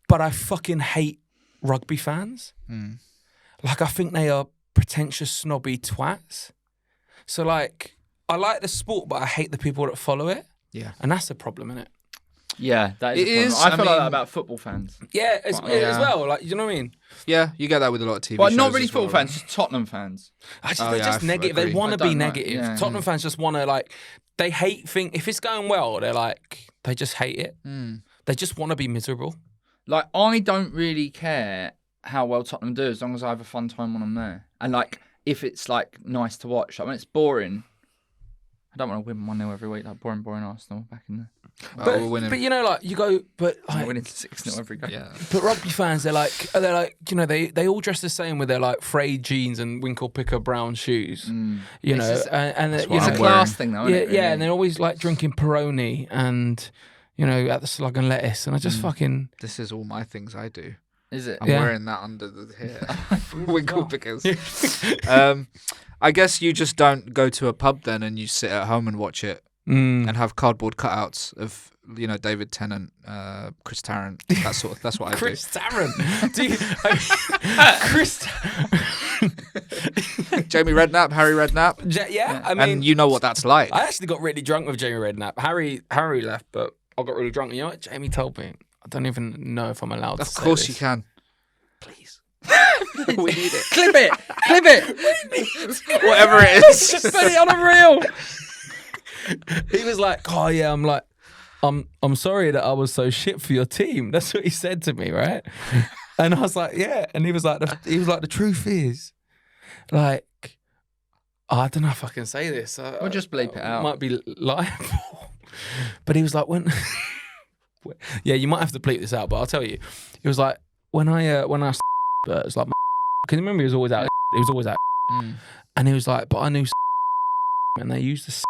But I fucking hate rugby fans. Like, I think they are pretentious, snobby twats. So, like, I like the sport, but I hate the people that follow it. Yeah. And that's the problem, innit? Yeah, that It is. is, I I feel like that mean- about football fans. Yeah, as well. Like, you know what I mean? Yeah, you get that with a lot of TV Well, shows. not really as well, football right? fans, just Tottenham fans. They're just negative. They agree. want I to be don't like- negative. yeah. Tottenham fans just want to, like, they hate things. If it's going well, they're like, they just hate it. They just want to be miserable. Like, I don't really care how well Tottenham do as long as I have a fun time when I'm there. And, like, if it's, like, nice to watch. Like, when it's boring, I don't want to win 1-0 every week, like boring Arsenal back in there. Well, we're winning. But you know, like, you go, but I'm like, winning 6-0 every game. Yeah. but rugby fans, they're like, they all dress the same with their like frayed jeans and winkle picker brown shoes, you know, It's just- and what you It's know, a class thing, though, isn't yeah, it? yeah, really? and they're always like drinking Peroni and, you know, at the Slug and Lettuce, and I just fucking, This is all my things I do. Is it? I'm Yeah. wearing that under the hair. Wiggle pickers. I guess you just don't go to a pub then, and you sit at home and watch it, and have cardboard cutouts of David Tennant, Chris Tarrant. That's what I Chris Tarrant. Chris. do. Jamie Redknapp, Harry Redknapp, Yeah, I mean, and you know what that's like. I actually got really drunk with Jamie Redknapp. Harry left, but I got really drunk. And you know what Jamie told me? I don't even know if I'm allowed to say Of course this. you can. Please. We need it. Clip it. Whatever it is. Just put it on a reel. He was like, "Oh yeah, I'm sorry that I was so shit for your team." That's what he said to me, right? And I was like, "Yeah," and he was like, "The truth is, like, I don't know if I can say this. We'll just bleep it out. Might be liable." But he was like, "When, yeah, you might have to bleep this out, but I'll tell you." He was like, "When I it's like, because remember he was always out. He was always out, and he was like, but I knew, and they used the."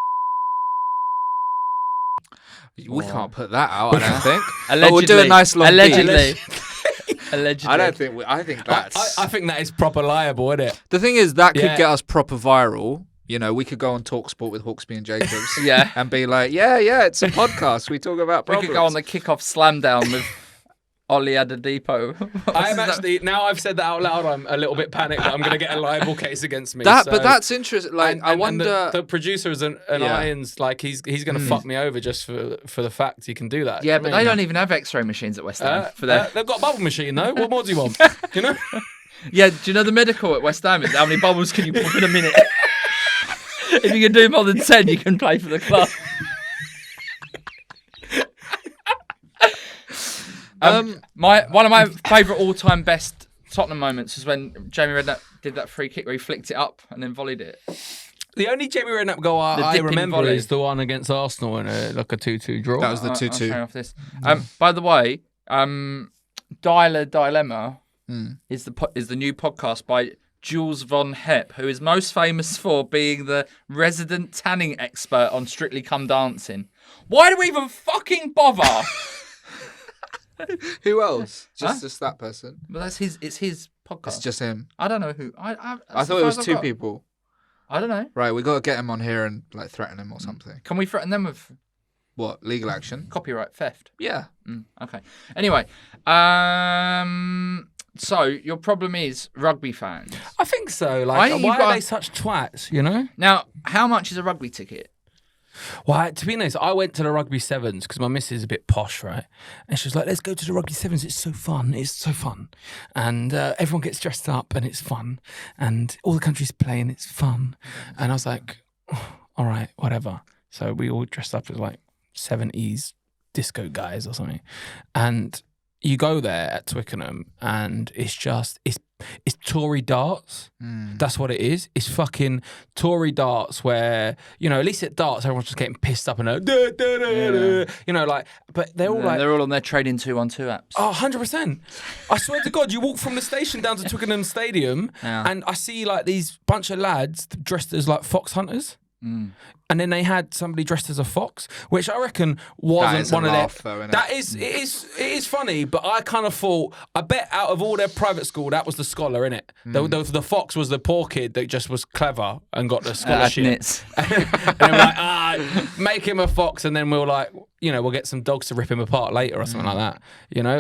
We can't put that out, I don't think. Allegedly. But we'll do a nice long beat. Allegedly. I don't think. I think that's. I think that is proper liable, isn't it? The thing is, that could Yeah. get us proper viral. We could go on TalkSport with Hawksby and Jacobs. Yeah. And be like, yeah, it's a podcast. We talk about We problems. could go on the kick-off slam down with Ollie Adedipo. I am actually, now I've said that out loud, I'm a little bit panicked that I'm going to get a libel case against me. But so- that's interesting. Like, and- I and wonder. the producers and Yeah. Irons, like he's going to fuck me over just for the fact he can do that. Yeah, Do but you know they what I don't mean? even have X-ray machines at West Ham for their. They've got a bubble machine though. What more do you want? You know? Yeah, do you know the medical at West Ham is how many bubbles can you pop in a minute? If you can do more than 10, you can play for the club. One of my favourite all-time best Tottenham moments is when Jamie Redknapp did that free kick where he flicked it up and then volleyed it. The only Jamie Redknapp goal The I dipping remember volley. is the one against Arsenal in a 2-2 draw. That was the I'll 2-2. show you off this. By the way, Dialer Dilemma is the new podcast by Jules Von Hepp, who is most famous for being the resident tanning expert on Strictly Come Dancing. Why do we even fucking bother? Who else? Just that person. But it's his podcast. It's just him. I don't know who. I thought it was two people. I don't know. Right, we got to get him on here and like threaten him or something. Can we threaten them with What? Legal action? copyright theft? Yeah. Okay. Anyway, so your problem is rugby fans. I think so. Why Like, you why got- are they such twats? You know? Now, how much is a rugby ticket? Well, to be honest, I went to the rugby sevens because my missus is a bit posh, right? And she was like, "Let's go to the rugby sevens. It's so fun. It's so fun, and everyone gets dressed up, and it's fun, and all the countries play, and it's fun." And I was like, oh, "All right, whatever." So we all dressed up as like 70s disco guys or something, and you go there at Twickenham, and it's Tory darts. That's what it is. It's fucking Tory darts where, at least at darts, everyone's just getting pissed up and but they're all like, They're all on their Trading 212 apps. oh, 100%. I swear to God, you walk from the station down to Twickenham Stadium and I see like these bunch of lads dressed as like fox hunters. And then they had somebody dressed as a fox, which I reckon wasn't one of their. It is funny, but I kind of thought, I bet out of all their private school, that was the scholar, innit? The fox was the poor kid that just was clever and got the scholarship. Knits. And I'm like, make him a fox, and then we'll like, we'll get some dogs to rip him apart later or something like that,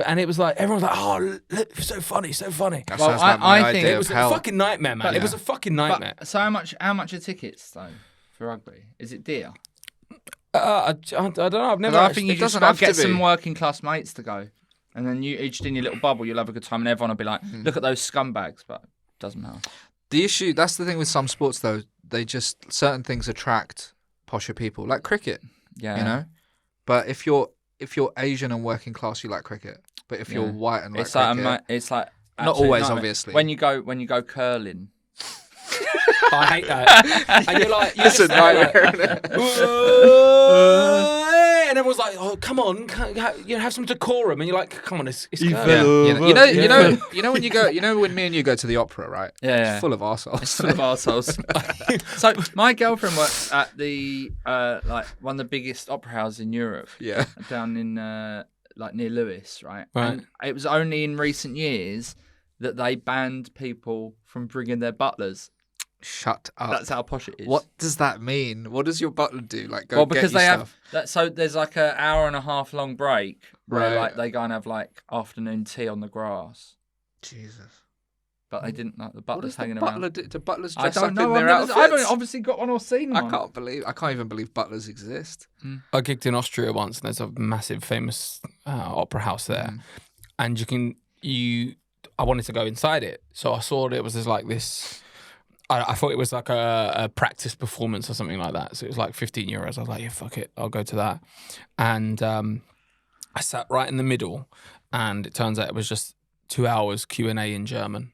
And it was like, everyone's like, oh, so funny, so funny. That Well, sounds like my I think idea It was of a hell. fucking nightmare, man. It was a fucking nightmare. So how much are tickets though for rugby? Is it dear? I don't know. I've never. I think you it just doesn't got have to get to be. some working class mates to go, and then you each in your little bubble, you'll have a good time, and everyone will be like, "Look at those scumbags," but it doesn't matter. The issue, that's the thing with some sports though, certain things attract posher people, like cricket, Yeah, But if you're Asian and working class, you like cricket. But if you're white and like it's like cricket, it's like not absolute always, nightmare. obviously. When you go curling, I hate that. And you're like, It's a nightmare. and everyone's like, "Oh, come on, have some decorum." And you're like, "Come on, it's Yeah. curling." You know when you go, when me and you go to the opera, right? Yeah. It's full of arseholes. it's full of arseholes. So my girlfriend works at the like one of the biggest opera houses in Europe. Yeah. Down in like near Lewis, right? Right. And it was only in recent years that they banned people from bringing their butlers. Shut up. That's how posh it is. What does that mean? What does your butler do? Like go Well, get because you they stuff? have that. So there's like an hour and a half long break where Right. like they go and have like afternoon tea on the grass. Jesus. But they didn't like the What butlers does the hanging butler around. do? Do butlers I dress don't up know. in their I outfits? haven't obviously got one or seen one. I can't even believe butlers exist. I gigged in Austria once, and there's a massive, famous opera house there, and I wanted to go inside it, so I saw that it was just like this. I thought it was like a practice performance or something like that. So it was like €15. I was like, yeah, fuck it, I'll go to that. And I sat right in the middle, and it turns out it was just 2 hours Q&A in German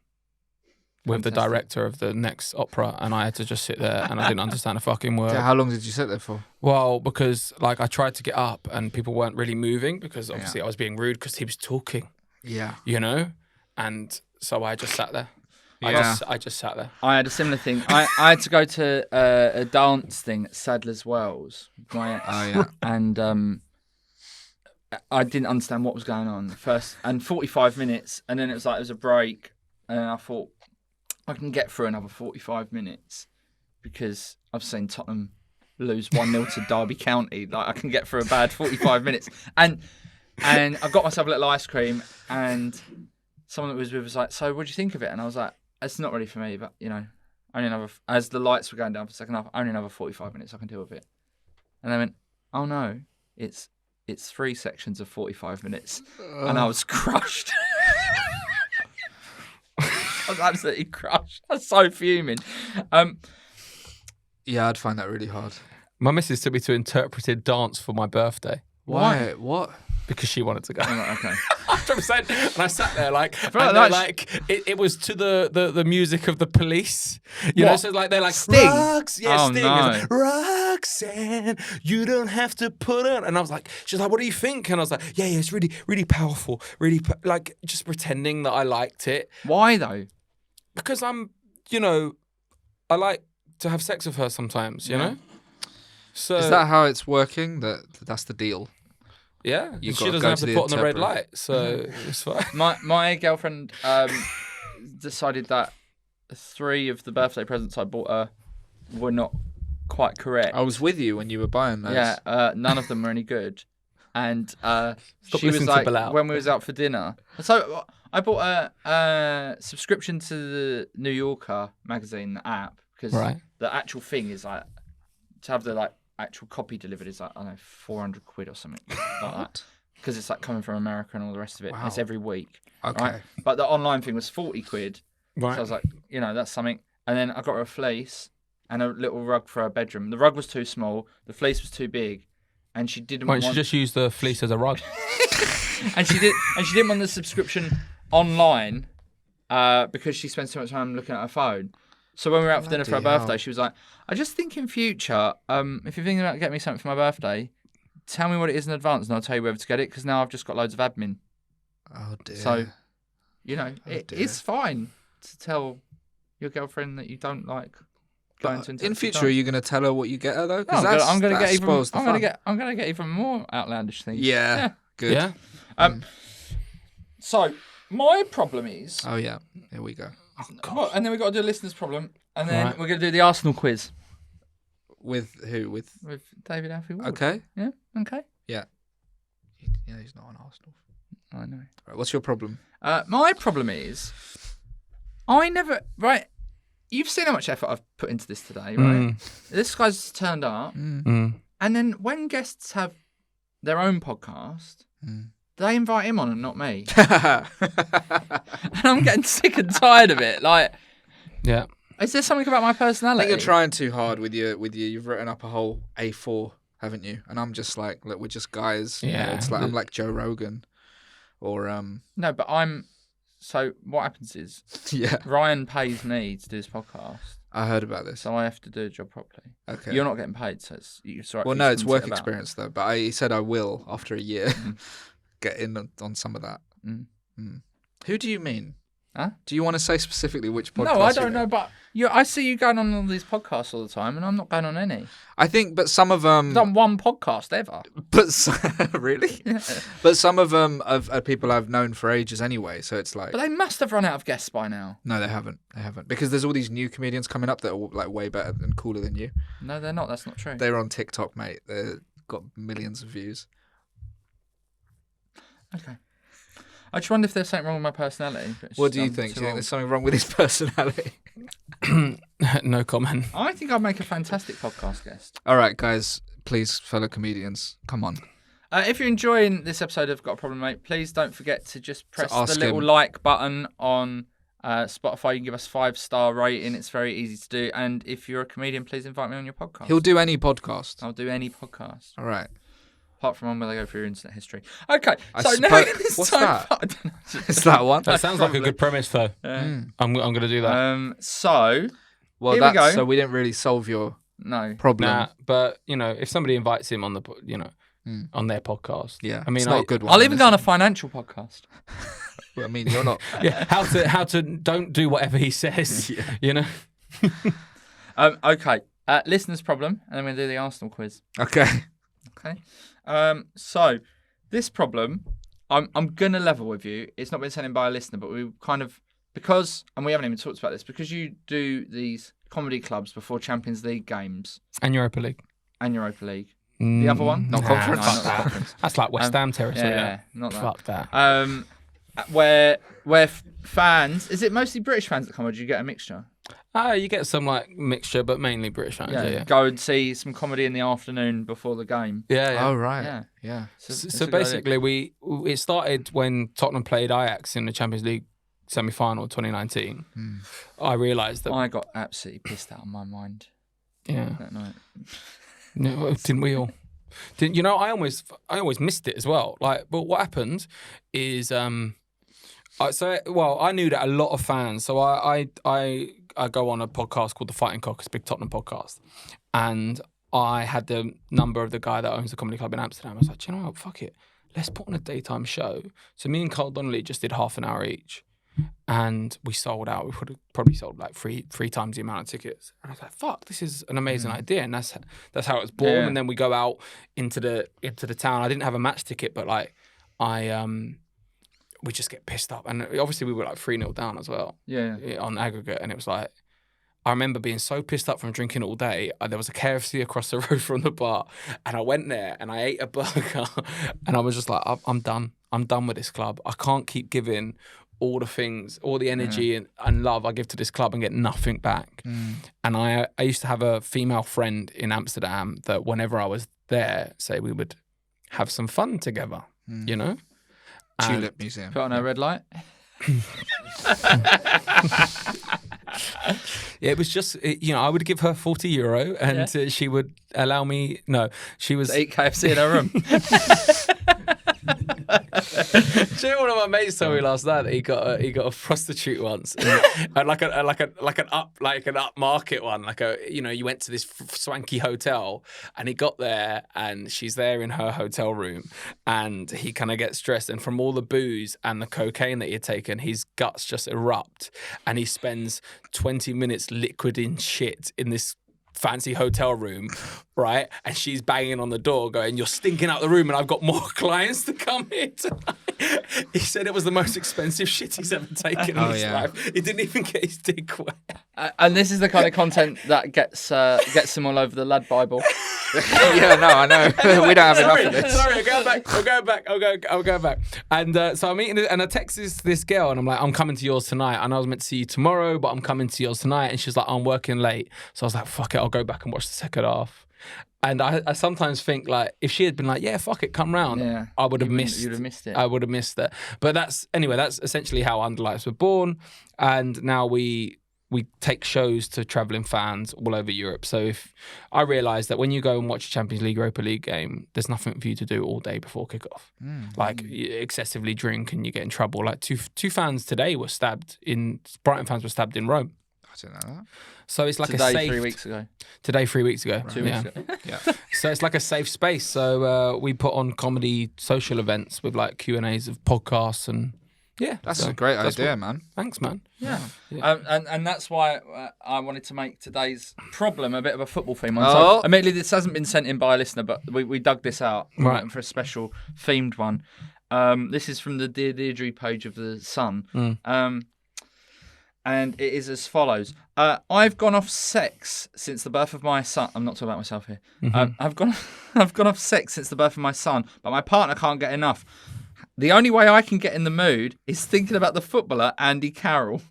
with the director of the next opera, and I had to just sit there, and I didn't understand a fucking word. How long did you sit there for? Well, because like I tried to get up, and people weren't really moving because obviously I was being rude because he was talking, Yeah. you know, and so I just sat there. Yeah. I just sat there. I had a similar thing. I had to go to a dance thing at Sadler's Wells. My ex. Oh yeah. And I didn't understand what was going on first. And 45 minutes, and then it was a break, and I thought I can get through another 45 minutes because I've seen Tottenham lose 1-0 to Derby County. Like I can get through a bad 45 minutes, and I got myself a little ice cream, and someone that was with was like, "So, what do you think of it?" And I was like, "It's not really for me, but you know, only another." As the lights were going down for the second half, only another 45 minutes. I can deal with it. And they went, "Oh no, it's 3 sections of 45 minutes," and I was crushed. I was absolutely crushed. I was so fuming. Yeah, I'd find that really hard. My missus took me to interpreted dance for my birthday Why? What? because she wanted to go. I'm like, okay. 100%. And I sat there like, like it was to the music of the Police. You know, so like they're like Sting? Sting. No. It's like, Roxanne, you don't have to put it. And I was like, she's like, what do you think? And I was like, yeah, it's really, really powerful, really like just pretending that I liked it Why though? because I'm, you know, I like to have sex with her sometimes. You know. So Is that how it's working? That's the deal. yeah, You've she got to doesn't go have to to the put on the red interpreter. light, so it's fine. My girlfriend decided that 3 of the birthday presents I bought her were not quite correct. I was with you when you were buying those. Yeah, none of them were any good. And she was listening to like, Bilal. when we was out for dinner. So I bought a subscription to the New Yorker magazine, the app, because Right. the actual thing is like, to have the like actual copy delivered is like, I don't know, 400 quid or something like that. Because it's like coming from America and all the rest of it. Wow. It's every week. Okay. Right? But the online thing was 40 quid. Right. So I was like, you know, that's something. And then I got her a fleece and a little rug for her bedroom. The rug was too small. The fleece was too big. And she didn't Why don't want... you just use the fleece as a rug? and she didn't want the subscription online because she spends too much time looking at her phone. So when we were out for dinner for her Bloody hell. birthday, she was like, I just think in future, if you're thinking about getting me something for my birthday, tell me what it is in advance and I'll tell you whether to get it because now I've just got loads of admin. Oh dear. So, you know, dear. it's fine to tell your girlfriend that you don't like going to in future, are you going to tell her what you get her though? No, Because I'm going to that get even. spoils the I'm going fun. to get even more outlandish things. Yeah. Good. Yeah. So my problem is, Oh yeah. Here we go. well, and then we've got to do a listener's problem, and then Right. we're going to do the Arsenal quiz With who? With with David Alfie Ward. okay. Yeah. Okay. Yeah, he's not on Arsenal. I know. Right, what's your problem? My problem is, I never right. You've seen how much effort I've put into this today, right? This guy's turned up, and then when guests have their own podcast, they invite him on and not me. And I'm getting sick and tired of it. Like, Yeah. is there something about my I personality? think you're trying too hard with you. You've written up a whole A4, haven't you? And I'm just like, look, we're just guys. You know, Yeah. it's like I'm like Joe Rogan, or No, but I'm. So what happens is yeah. Ryan pays me to do this podcast, I heard about this. so I have to do a job properly. Okay. You're not getting paid, so it's all right. Well, for no, you it's to work sit about. experience though. But he said I will after a year get in on some of that. Mm. Who do you mean? Huh? Do you want to say specifically which podcast? No, I don't know, but I see you going on all these podcasts all the time, and I'm not going on any. I think, but some of them. I've done one podcast ever. But really? Yeah. But some of them are people I've known for ages anyway, so it's like. But they must have run out of guests by now. No, they haven't. They haven't. Because there's all these new comedians coming up that are like way better and cooler than you. No, they're not. That's not true. They're on TikTok, mate. They've got millions of views. Okay. I just wonder if there's something wrong with my personality. What do you think? Do you think there's something wrong with his personality? No comment. I think I'd make a fantastic podcast guest. All right, guys. Please, fellow comedians, come on. If you're enjoying this episode of Got a Problem, Mate, please don't forget to just press the little him. like button on Spotify. You can give us 5-star rating. It's very easy to do. And if you're a comedian, please invite me on your podcast. He'll do any podcast. I'll do any podcast. All right. Apart from one where they go through your internet history. Okay, I so now suppose- it's what's time that? for... I don't know. Is that one? That sounds like a good premise, though. I'm going to do that. So, Well, here we go. so we didn't really solve your No. problem. Nah, but if somebody invites him on the, on their podcast, Yeah, I mean, it's not a good one. I'll even go on a financial podcast. I mean, you're not. yeah, how to don't do whatever he says. Yeah. Okay, listener's problem, and then we'll do the Arsenal quiz. Okay. Okay. So this problem, I'm gonna level with you. It's not been sent in by a listener, but we kind of and we haven't even talked about this because you do these comedy clubs before Champions League games And Europa League. The other one, Not conference. No, not the conference. That's like West Ham territory. Yeah, not that. Fuck that. Where fans, is it mostly British fans that come, or do you get a mixture? You get some like mixture, but mainly British fans. Yeah. Go and see some comedy in the afternoon before the game. Yeah. Oh right. Yeah. Yeah. So basically, it started when Tottenham played Ajax in the Champions League semi-final 2019. I realised that. I got absolutely pissed out of my mind that night. No, didn't we all? I always missed it as well. But what happened is, I knew that a lot of fans. So I go on a podcast called The Fighting Cock, it's a big Tottenham podcast, and I had the number of the guy that owns the comedy club in Amsterdam. I was like, you know what? Fuck it, let's put on a daytime show. So me and Carl Donnelly just did half an hour each. And we sold out. We would have probably sold like three times the amount of tickets. And I was like, "Fuck, this is an amazing idea." And that's how it was born. Yeah. And then we go out into the town. I didn't have a match ticket, but like we just get pissed up. And obviously we were like 3-0 down as well. Yeah. On aggregate. And it was like, I remember being so pissed up from drinking all day. There was a KFC across the road from the bar, and I went there and I ate a burger, and I was just like, I'm done. I'm done with this club. I can't keep giving all the things, all the energy and love I give to this club and get nothing back. And I used to have a female friend in Amsterdam that whenever I was there, say we would have some fun together, Tulip Museum. Put on a red light. Yeah, it was just, I would give her €40 and she would allow me, she was... Eat KFC in her room. Do you know one of my mates told me last night that he got a prostitute once, and like an upmarket one, you went to this swanky hotel, and he got there and she's there in her hotel room, and he kind of gets stressed, and from all the booze and the cocaine that he had taken, his guts just erupt, and he spends 20 minutes liquid in shit in this fancy hotel room, right? And she's banging on the door going, "You're stinking out the room and I've got more clients to come here tonight." He said it was the most expensive shit he's ever taken in his life. He didn't even get his dick wet. And this is the kind of content that gets him all over the Lad Bible. Yeah, no, I know. We don't have enough of this. Sorry, I'll go back. And so I'm eating it, and I text this girl, and I'm like, "I'm coming to yours tonight. And I was meant to see you tomorrow, but I'm coming to yours tonight." And she's like, "I'm working late." So I was like, "Fuck it, I'll go back and watch the second half." And I sometimes think, like, if she had been like, "Yeah, fuck it, come round," I would have missed. You'd have missed it. I would have missed it. But that's essentially how Underlights were born. And now we take shows to travelling fans all over Europe. So if I realise that when you go and watch a Champions League, Europa League game, there's nothing for you to do all day before kickoff. Like you excessively drink and you get in trouble. Like two fans today were stabbed Brighton fans were stabbed in Rome. I don't know that. So it's like Today, a safe... 3 weeks ago. Today, 3 weeks ago. 2 weeks ago. Yeah. So it's like a safe space. So we put on comedy social events with like Q&As of podcasts and Yeah, That's so a great that's idea, what- man. Thanks, man. Yeah. Yeah. And that's why I wanted to make today's problem a bit of a football theme one. Oh. So, admittedly, this hasn't been sent in by a listener, but we dug this out Right. for a special themed one. This is from the Dear Deirdre page of The Sun. And it is as follows. I've gone off sex since the birth of my son. I'm not talking about myself here. I've gone off sex since the birth of my son, but my partner can't get enough. The only way I can get in the mood is thinking about the footballer Andy Carroll.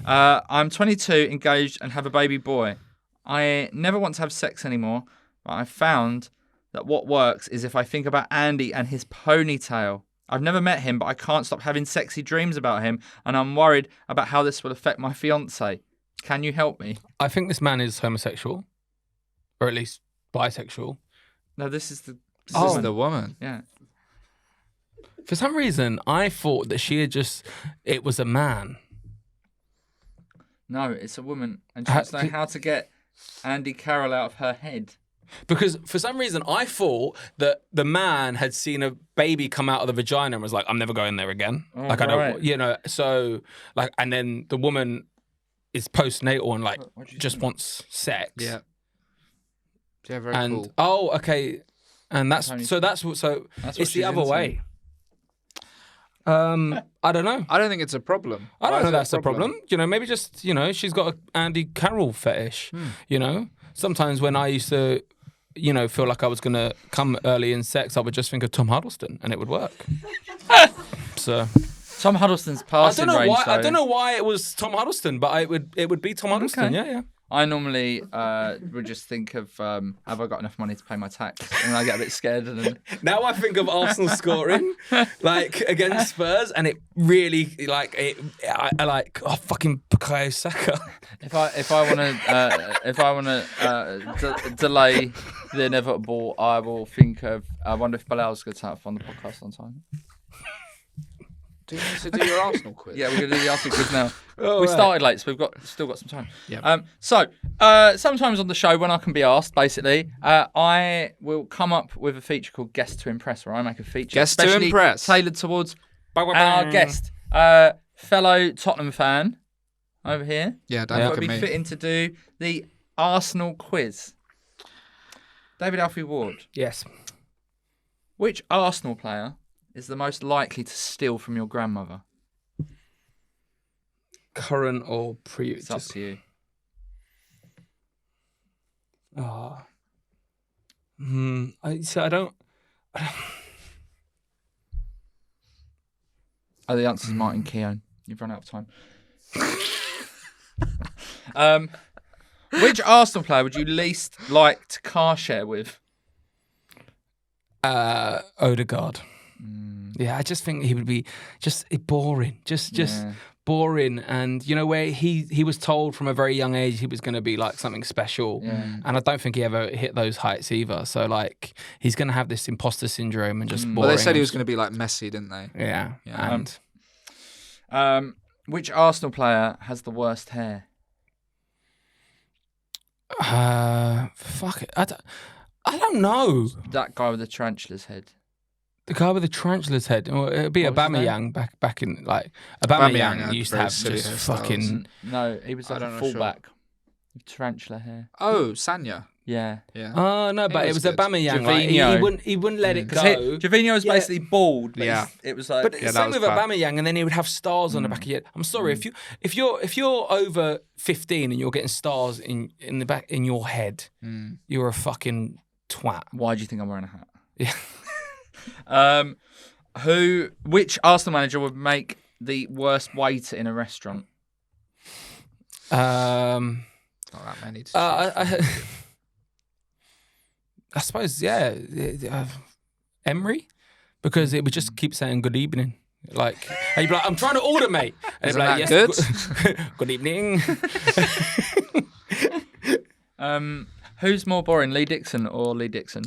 I'm 22, engaged, and have a baby boy. I never want to have sex anymore, but I found that what works is if I think about Andy and his ponytail. I've never met him, but I can't stop having sexy dreams about him, and I'm worried about how this will affect my fiance. Can you help me? I think this man is homosexual, or at least bisexual. No, this is the This is the woman. yeah. For some reason, I thought that she had it was a man. No, it's a woman, and she wants to know how to get Andy Carroll out of her head. Because for some reason, I thought that the man had seen a baby come out of the vagina and was like, I'm never going there again. Oh, I right. don't, so, and then the woman is postnatal and, just wants sex. Yeah. Yeah, very And, cool. oh, okay. And that's Tony- it's That's the what she's other into. way. I don't know. I don't think it's a problem. I Why don't is know it that's a problem. Maybe just, she's got an Andy Carroll fetish, Sometimes when I used to, feel like I was going to come early in sex, I would just think of Tom Huddleston and it would work. So Tom Huddleston's passing range. I though. don't know why it was Tom Huddleston, but it would be Tom Huddleston. Okay. Yeah. I normally would just think of have I got enough money to pay my tax, and I get a bit scared. And then... Now I think of Arsenal scoring against Spurs, and it really I like fucking Bukayo Saka. If I want to delay the inevitable, I will think of. I wonder if Bilal's going to turn up on the podcast on time. Do you need to do your Arsenal quiz? Yeah, we're going to do the Arsenal quiz now. Oh, we right. started late, so we've still got some time. Yep. So sometimes on the show, when I can be asked, basically, I will come up with a feature called Guest to Impress, where I make a feature Guest to especially Impress. tailored towards our guest, fellow Tottenham fan over here. Yeah, don't It look would at be me. fitting to do the Arsenal quiz. David Alfie Ward, Yes. which Arsenal player is the most likely to steal from your grandmother? Current or pre? It's up to you. Oh. I don't. Oh, the answer is Martin Keown. You've run out of time. Which Arsenal player would you least like to car share with? Odegaard. Yeah, I just think he would be just boring. Just Yeah. boring. And where he was told from a very young age he was going to be like something special. Yeah. And I don't think he ever hit those heights either. So he's going to have this imposter syndrome and just boring. Well, they said he was going to be like Messi, didn't they? Yeah. Yeah. And Which Arsenal player has the worst hair? fuck it. I don't know. That guy with the tarantula's head. The guy with the tarantula's head. Or it'd be What was his Aubameyang back in Aubameyang Aubameyang had used to very have silly just hairstyles. fucking. No, he was I like a don't know, sure. fullback with tarantula hair. Oh, Sanya. Yeah. Yeah. Oh no, but it was was good. Aubameyang. Jorginho. He wouldn't let it Because go. Jorginho was Yeah. basically bald. But Yeah. it was like. But Yeah, that same was with bad. Aubameyang, and then he would have stars on the back of your head. I'm sorry if you're over 15 and you're getting stars in the back in your head, you're a fucking twat. Why do you think I'm wearing a hat? Yeah. Which Arsenal manager would make the worst waiter in a restaurant? Not that many. To I suppose, yeah, Emery, because it would just keep saying good evening. And you'd be like, I'm trying to order, mate. And Isn't it'd be that good? Good evening. Who's more boring, Lee Dixon or Lee Dixon?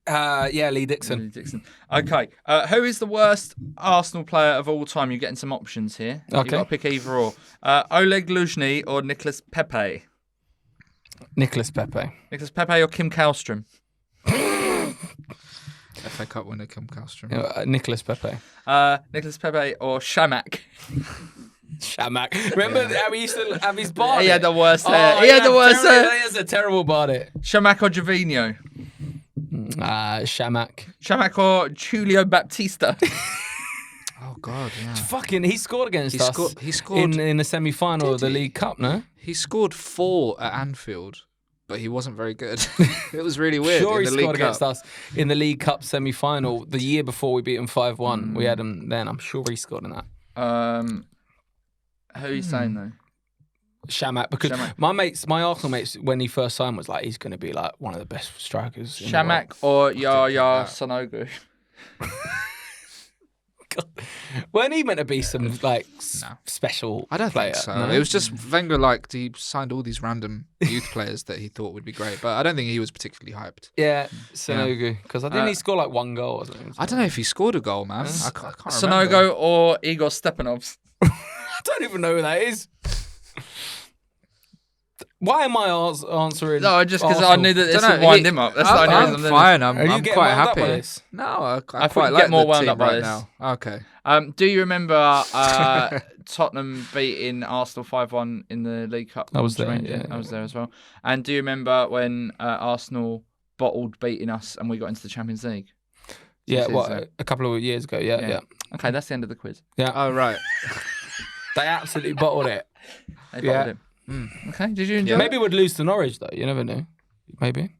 Yeah, Lee Dixon. Lee Dixon. Okay. Who is the worst Arsenal player of all time? You're getting some options here. You've Okay. got to pick either or. Oleg Luzhny or Nicolas Pepe? Nicolas Pepe. Nicolas Pepe or Kim Kallstrom? FA Cup winner Kim Castro. Nicolas Pepe. Nicolas Pepe or Shamak. Shamak. Remember how he used to have his bar? He had the worst hair. Oh, He had the worst hair. He has a terrible bar. Shamak or Jovino? Shamak. Shamak or Julio Baptista? Oh God, yeah. Fucking, he scored against us. He scored in the semi-final of the League Cup, no? He scored 4 at Anfield, but he wasn't very good. It was really weird. Sure, in he the scored League against Cup. us in the League Cup semi-final the year before we beat him 5-1. We had him then. I'm sure he scored in that. Who are you saying though? Shamak, because my Arsenal mates, when he first signed, was like, he's going to be like one of the best strikers. Shamak or Yaya Sanogo? Weren't he meant to be some like special? I don't player? think so. No? It was just Wenger he signed all these random youth players that he thought would be great, but I don't think he was particularly hyped. Yeah, Sanogo, because I didn't he score like 1 goal or something? I don't know if he scored a goal, man. I can't remember. Sanogo or Igor Stepanovs? I don't even know who that is. Why am I answering? No, just because I knew that this would wind him up. That's the only reason. I'm fine. I'm getting quite wound up happy. by this? No, I I quite get like more the wound team up by right this. now. Okay. Do you remember Tottenham beating Arsenal 5-1 in the League Cup? I was there. Yeah, I was there as well. And do you remember when Arsenal bottled beating us and we got into the Champions League? Yeah, a couple of years ago. Yeah. Okay, that's the end of the quiz. Yeah. Oh right. They absolutely bottled it. They bottled it. Okay, did you enjoy it? Maybe we'd lose to Norwich though. You never knew. Maybe.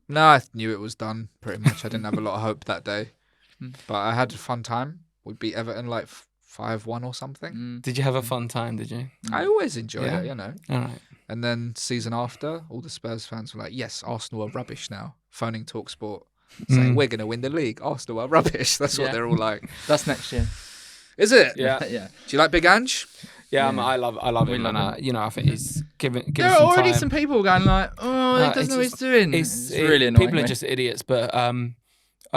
No, I knew it was done pretty much. I didn't have a lot of hope that day, but I had a fun time. We beat Everton like 5-1 or something. Did you have a fun time? Did you? I always enjoy it, you know. All right. And then season after, all the Spurs fans were like, "Yes, Arsenal are rubbish now." Phoning TalkSport, saying we're going to win the league. Arsenal are rubbish. That's what they're all like. That's next year. Is it? Yeah. Yeah. Do you like Big Ange? Yeah, I love him, and I think he's given There are some already time. some people going like, "Oh, he doesn't know what he's doing." It's really annoying. People are just idiots, but I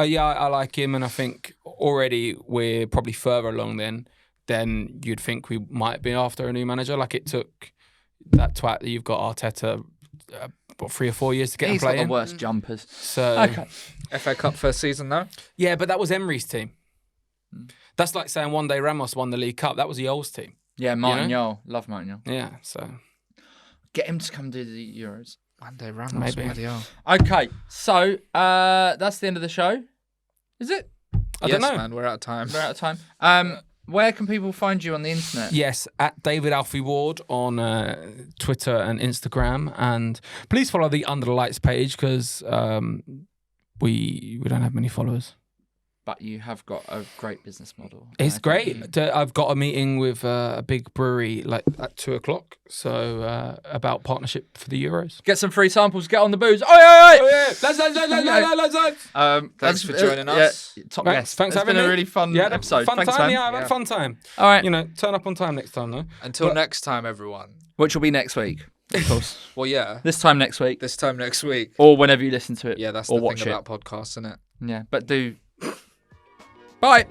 like him, and I think already we're probably further along than you'd think we might be after a new manager. Like it took that twat that you've got Arteta, 3 or 4 years to get him playing. He's got the worst jumpers. So Okay. FA Cup first season though. yeah, but that was Emery's team. That's like saying one day Ramos won the League Cup. That was the old team. Yeah, Martin You Yole. Love Martin Yole. Yeah, so Get him to come do the Euros. One day Ramos, Maybe. bloody hell. Okay, so that's the end of the show. Is it? I don't know. Man, we're out of time. We're out of time. Where can people find you on the internet? yes, at David Alfie Ward on Twitter and Instagram, and please follow the Under the Lights page because we don't have many followers. But you have got a great business model. It's I great. think I've got a meeting with a big brewery like at 2:00, so about partnership for the Euros. Get some free samples. Get on the booze. Oi! Thanks for joining us. Yeah, top Thanks- guest. thanks it's having been me. a really fun Yeah, episode. fun Thanks, time. man. Yeah, I've had a fun time. All right. You know, turn up on time next time, though. Until next time, everyone. Which will be next week, of course. Well, yeah. This time next week, This time next week. or whenever you listen to it. Yeah, that's or the watch thing it. about podcasts, isn't it? Yeah, but do. Bye.